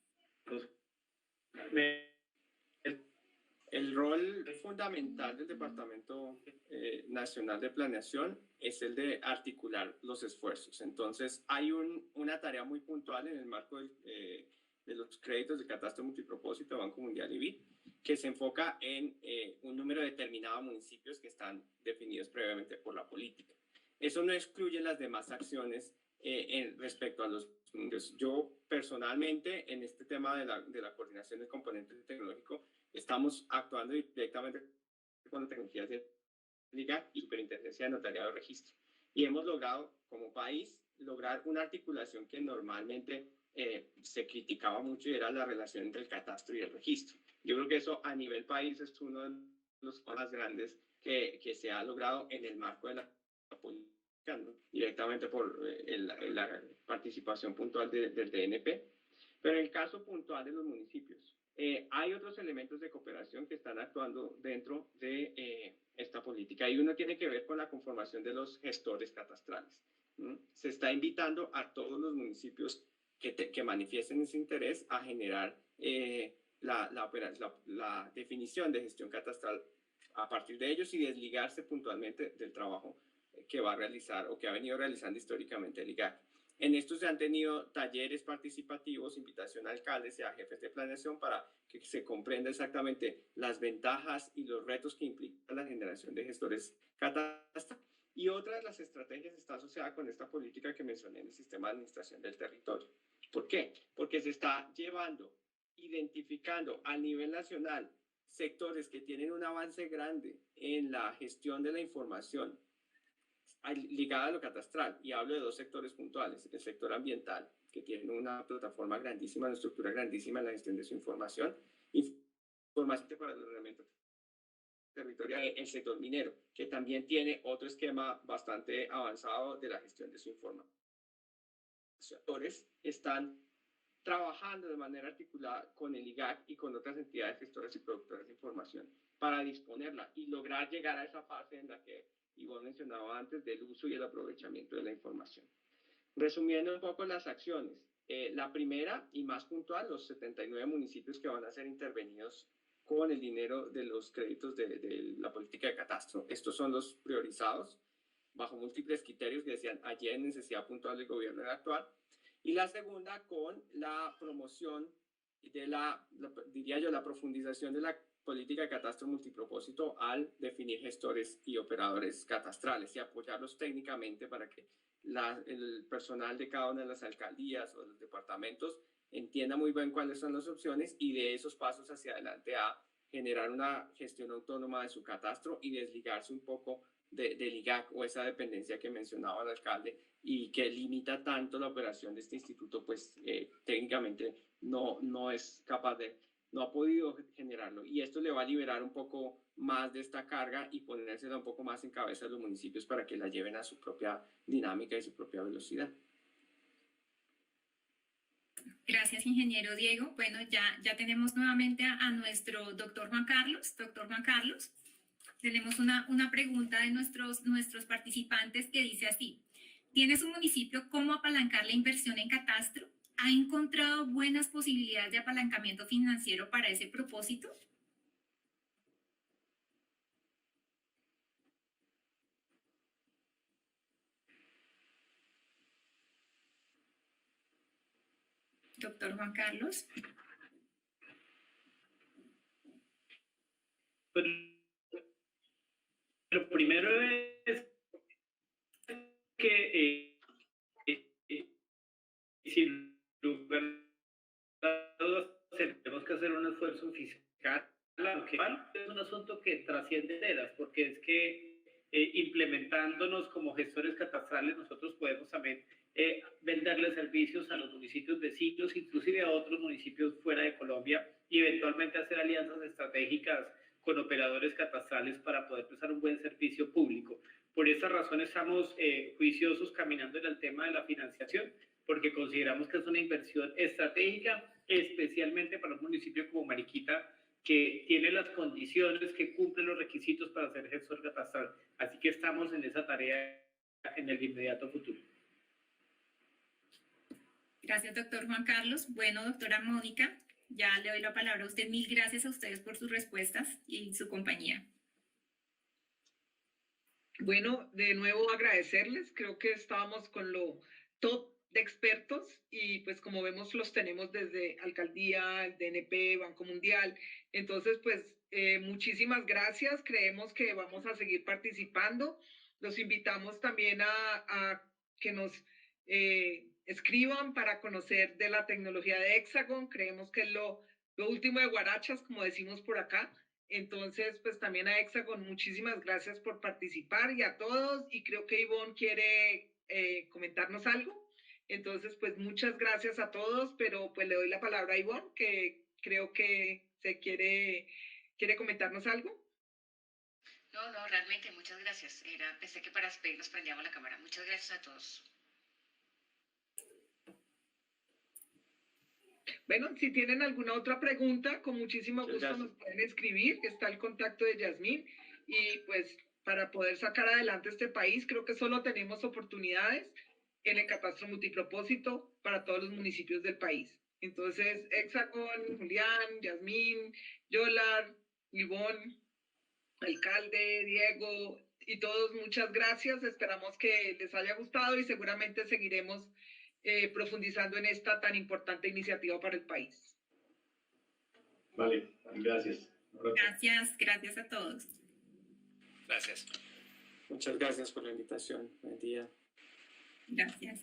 El rol fundamental del Departamento Nacional de Planeación es el de articular los esfuerzos. Entonces, hay una tarea muy puntual en el marco de los créditos de catastro multipropósito de Banco Mundial y BID, que se enfoca en un número determinado de municipios que están definidos previamente por la política. Eso no excluye las demás acciones respecto a los municipios. Yo personalmente, en este tema de la coordinación del componente tecnológico, estamos actuando directamente con la tecnología de Liga y Superintendencia de Notariado y Registro. Y hemos logrado, como país, lograr una articulación que normalmente se criticaba mucho, y era la relación entre el catastro y el registro. Yo creo que eso a nivel país es uno de los más grandes que se ha logrado en el marco de la política, ¿no? Directamente por la participación puntual del DNP. Pero en el caso puntual de los municipios, hay otros elementos de cooperación que están actuando dentro de esta política, y uno tiene que ver con la conformación de los gestores catastrales. Se está invitando a todos los municipios que manifiesten ese interés a generar la definición de gestión catastral a partir de ellos, y desligarse puntualmente del trabajo que va a realizar o que ha venido realizando históricamente el IGAC. En estos se han tenido talleres participativos, invitación a alcaldes y a jefes de planeación para que se comprenda exactamente las ventajas y los retos que implica la generación de gestores catastrales. Y otra de las estrategias está asociada con esta política que mencioné en el sistema de administración del territorio. ¿Por qué? Porque se está identificando a nivel nacional sectores que tienen un avance grande en la gestión de la información ligada a lo catastral, y hablo de dos sectores puntuales: el sector ambiental, que tiene una plataforma grandísima, una estructura grandísima en la gestión de su información para el ordenamiento territorial; el sector minero, que también tiene otro esquema bastante avanzado de la gestión de su información. Los sectores están trabajando de manera articulada con el IGAC y con otras entidades gestoras y productoras de información para disponerla y lograr llegar a esa fase en la que Ivonne mencionaba antes, del uso y el aprovechamiento de la información. Resumiendo un poco las acciones, la primera y más puntual, los 79 municipios que van a ser intervenidos con el dinero de los créditos de la política de catastro. Estos son los priorizados bajo múltiples criterios que decían allí hay necesidad puntual del gobierno de actuar. Y la segunda con la promoción de diría yo, la profundización de la política de catastro multipropósito al definir gestores y operadores catastrales y apoyarlos técnicamente para que el personal de cada una de las alcaldías o de los departamentos entienda muy bien cuáles son las opciones y de esos pasos hacia adelante a generar una gestión autónoma de su catastro y desligarse un poco del IGAC o esa dependencia que mencionaba el alcalde y que limita tanto la operación de este instituto, pues técnicamente no es capaz de, no ha podido generarlo. Y esto le va a liberar un poco más de esta carga y ponérsela un poco más en cabeza de los municipios para que la lleven a su propia dinámica y su propia velocidad. Gracias, ingeniero Diego. Bueno, ya tenemos nuevamente a nuestro doctor Juan Carlos. Doctor Juan Carlos, tenemos una pregunta de nuestros participantes que dice así. ¿Tiene su municipio cómo apalancar la inversión en catastro? ¿Ha encontrado buenas posibilidades de apalancamiento financiero para ese propósito? Doctor Juan Carlos. Pues, lo primero es que sin lugar a dudas tenemos que hacer un esfuerzo fiscal, aunque es un asunto que trasciende eras, porque es que implementándonos como gestores catastrales nosotros podemos también venderle servicios a los municipios vecinos, inclusive a otros municipios fuera de Colombia, y eventualmente hacer alianzas estratégicas con operadores catastrales para poder prestar un buen servicio público. Por esta razón estamos juiciosos caminando en el tema de la financiación, porque consideramos que es una inversión estratégica, especialmente para un municipio como Mariquita, que tiene las condiciones, que cumple los requisitos para ser gestor catastral. Así que estamos en esa tarea en el inmediato futuro. Gracias, doctor Juan Carlos. Bueno, doctora Mónica, ya le doy la palabra a usted. Mil gracias a ustedes por sus respuestas y su compañía. Bueno, de nuevo agradecerles. Creo que estábamos con lo top de expertos y pues como vemos los tenemos desde Alcaldía, el DNP, Banco Mundial. Entonces, pues muchísimas gracias. Creemos que vamos a seguir participando. Los invitamos también a que nos escriban para conocer de la tecnología de Hexagon. Creemos que es lo último de Guarachas, como decimos por acá. Entonces, pues también a Hexagon, muchísimas gracias por participar y a todos. Y creo que Ivonne quiere comentarnos algo. Entonces, pues muchas gracias a todos, pero pues le doy la palabra a Ivonne, que creo que se quiere comentarnos algo. No, realmente, muchas gracias. Pensé que para despedirnos prendíamos la cámara. Muchas gracias a todos. Bueno, si tienen alguna otra pregunta, con muchísimo gusto nos pueden escribir. Está el contacto de Yasmín. Y pues para poder sacar adelante este país, creo que solo tenemos oportunidades en el catastro multipropósito para todos los municipios del país. Entonces, Hexagon, Julián, Yasmín, Yolar, Ivonne, alcalde, Diego y todos, muchas gracias. Esperamos que les haya gustado y seguramente seguiremos profundizando en esta tan importante iniciativa para el país. Vale, gracias. Gracias a todos. Gracias. Muchas gracias por la invitación. Buen día. Gracias.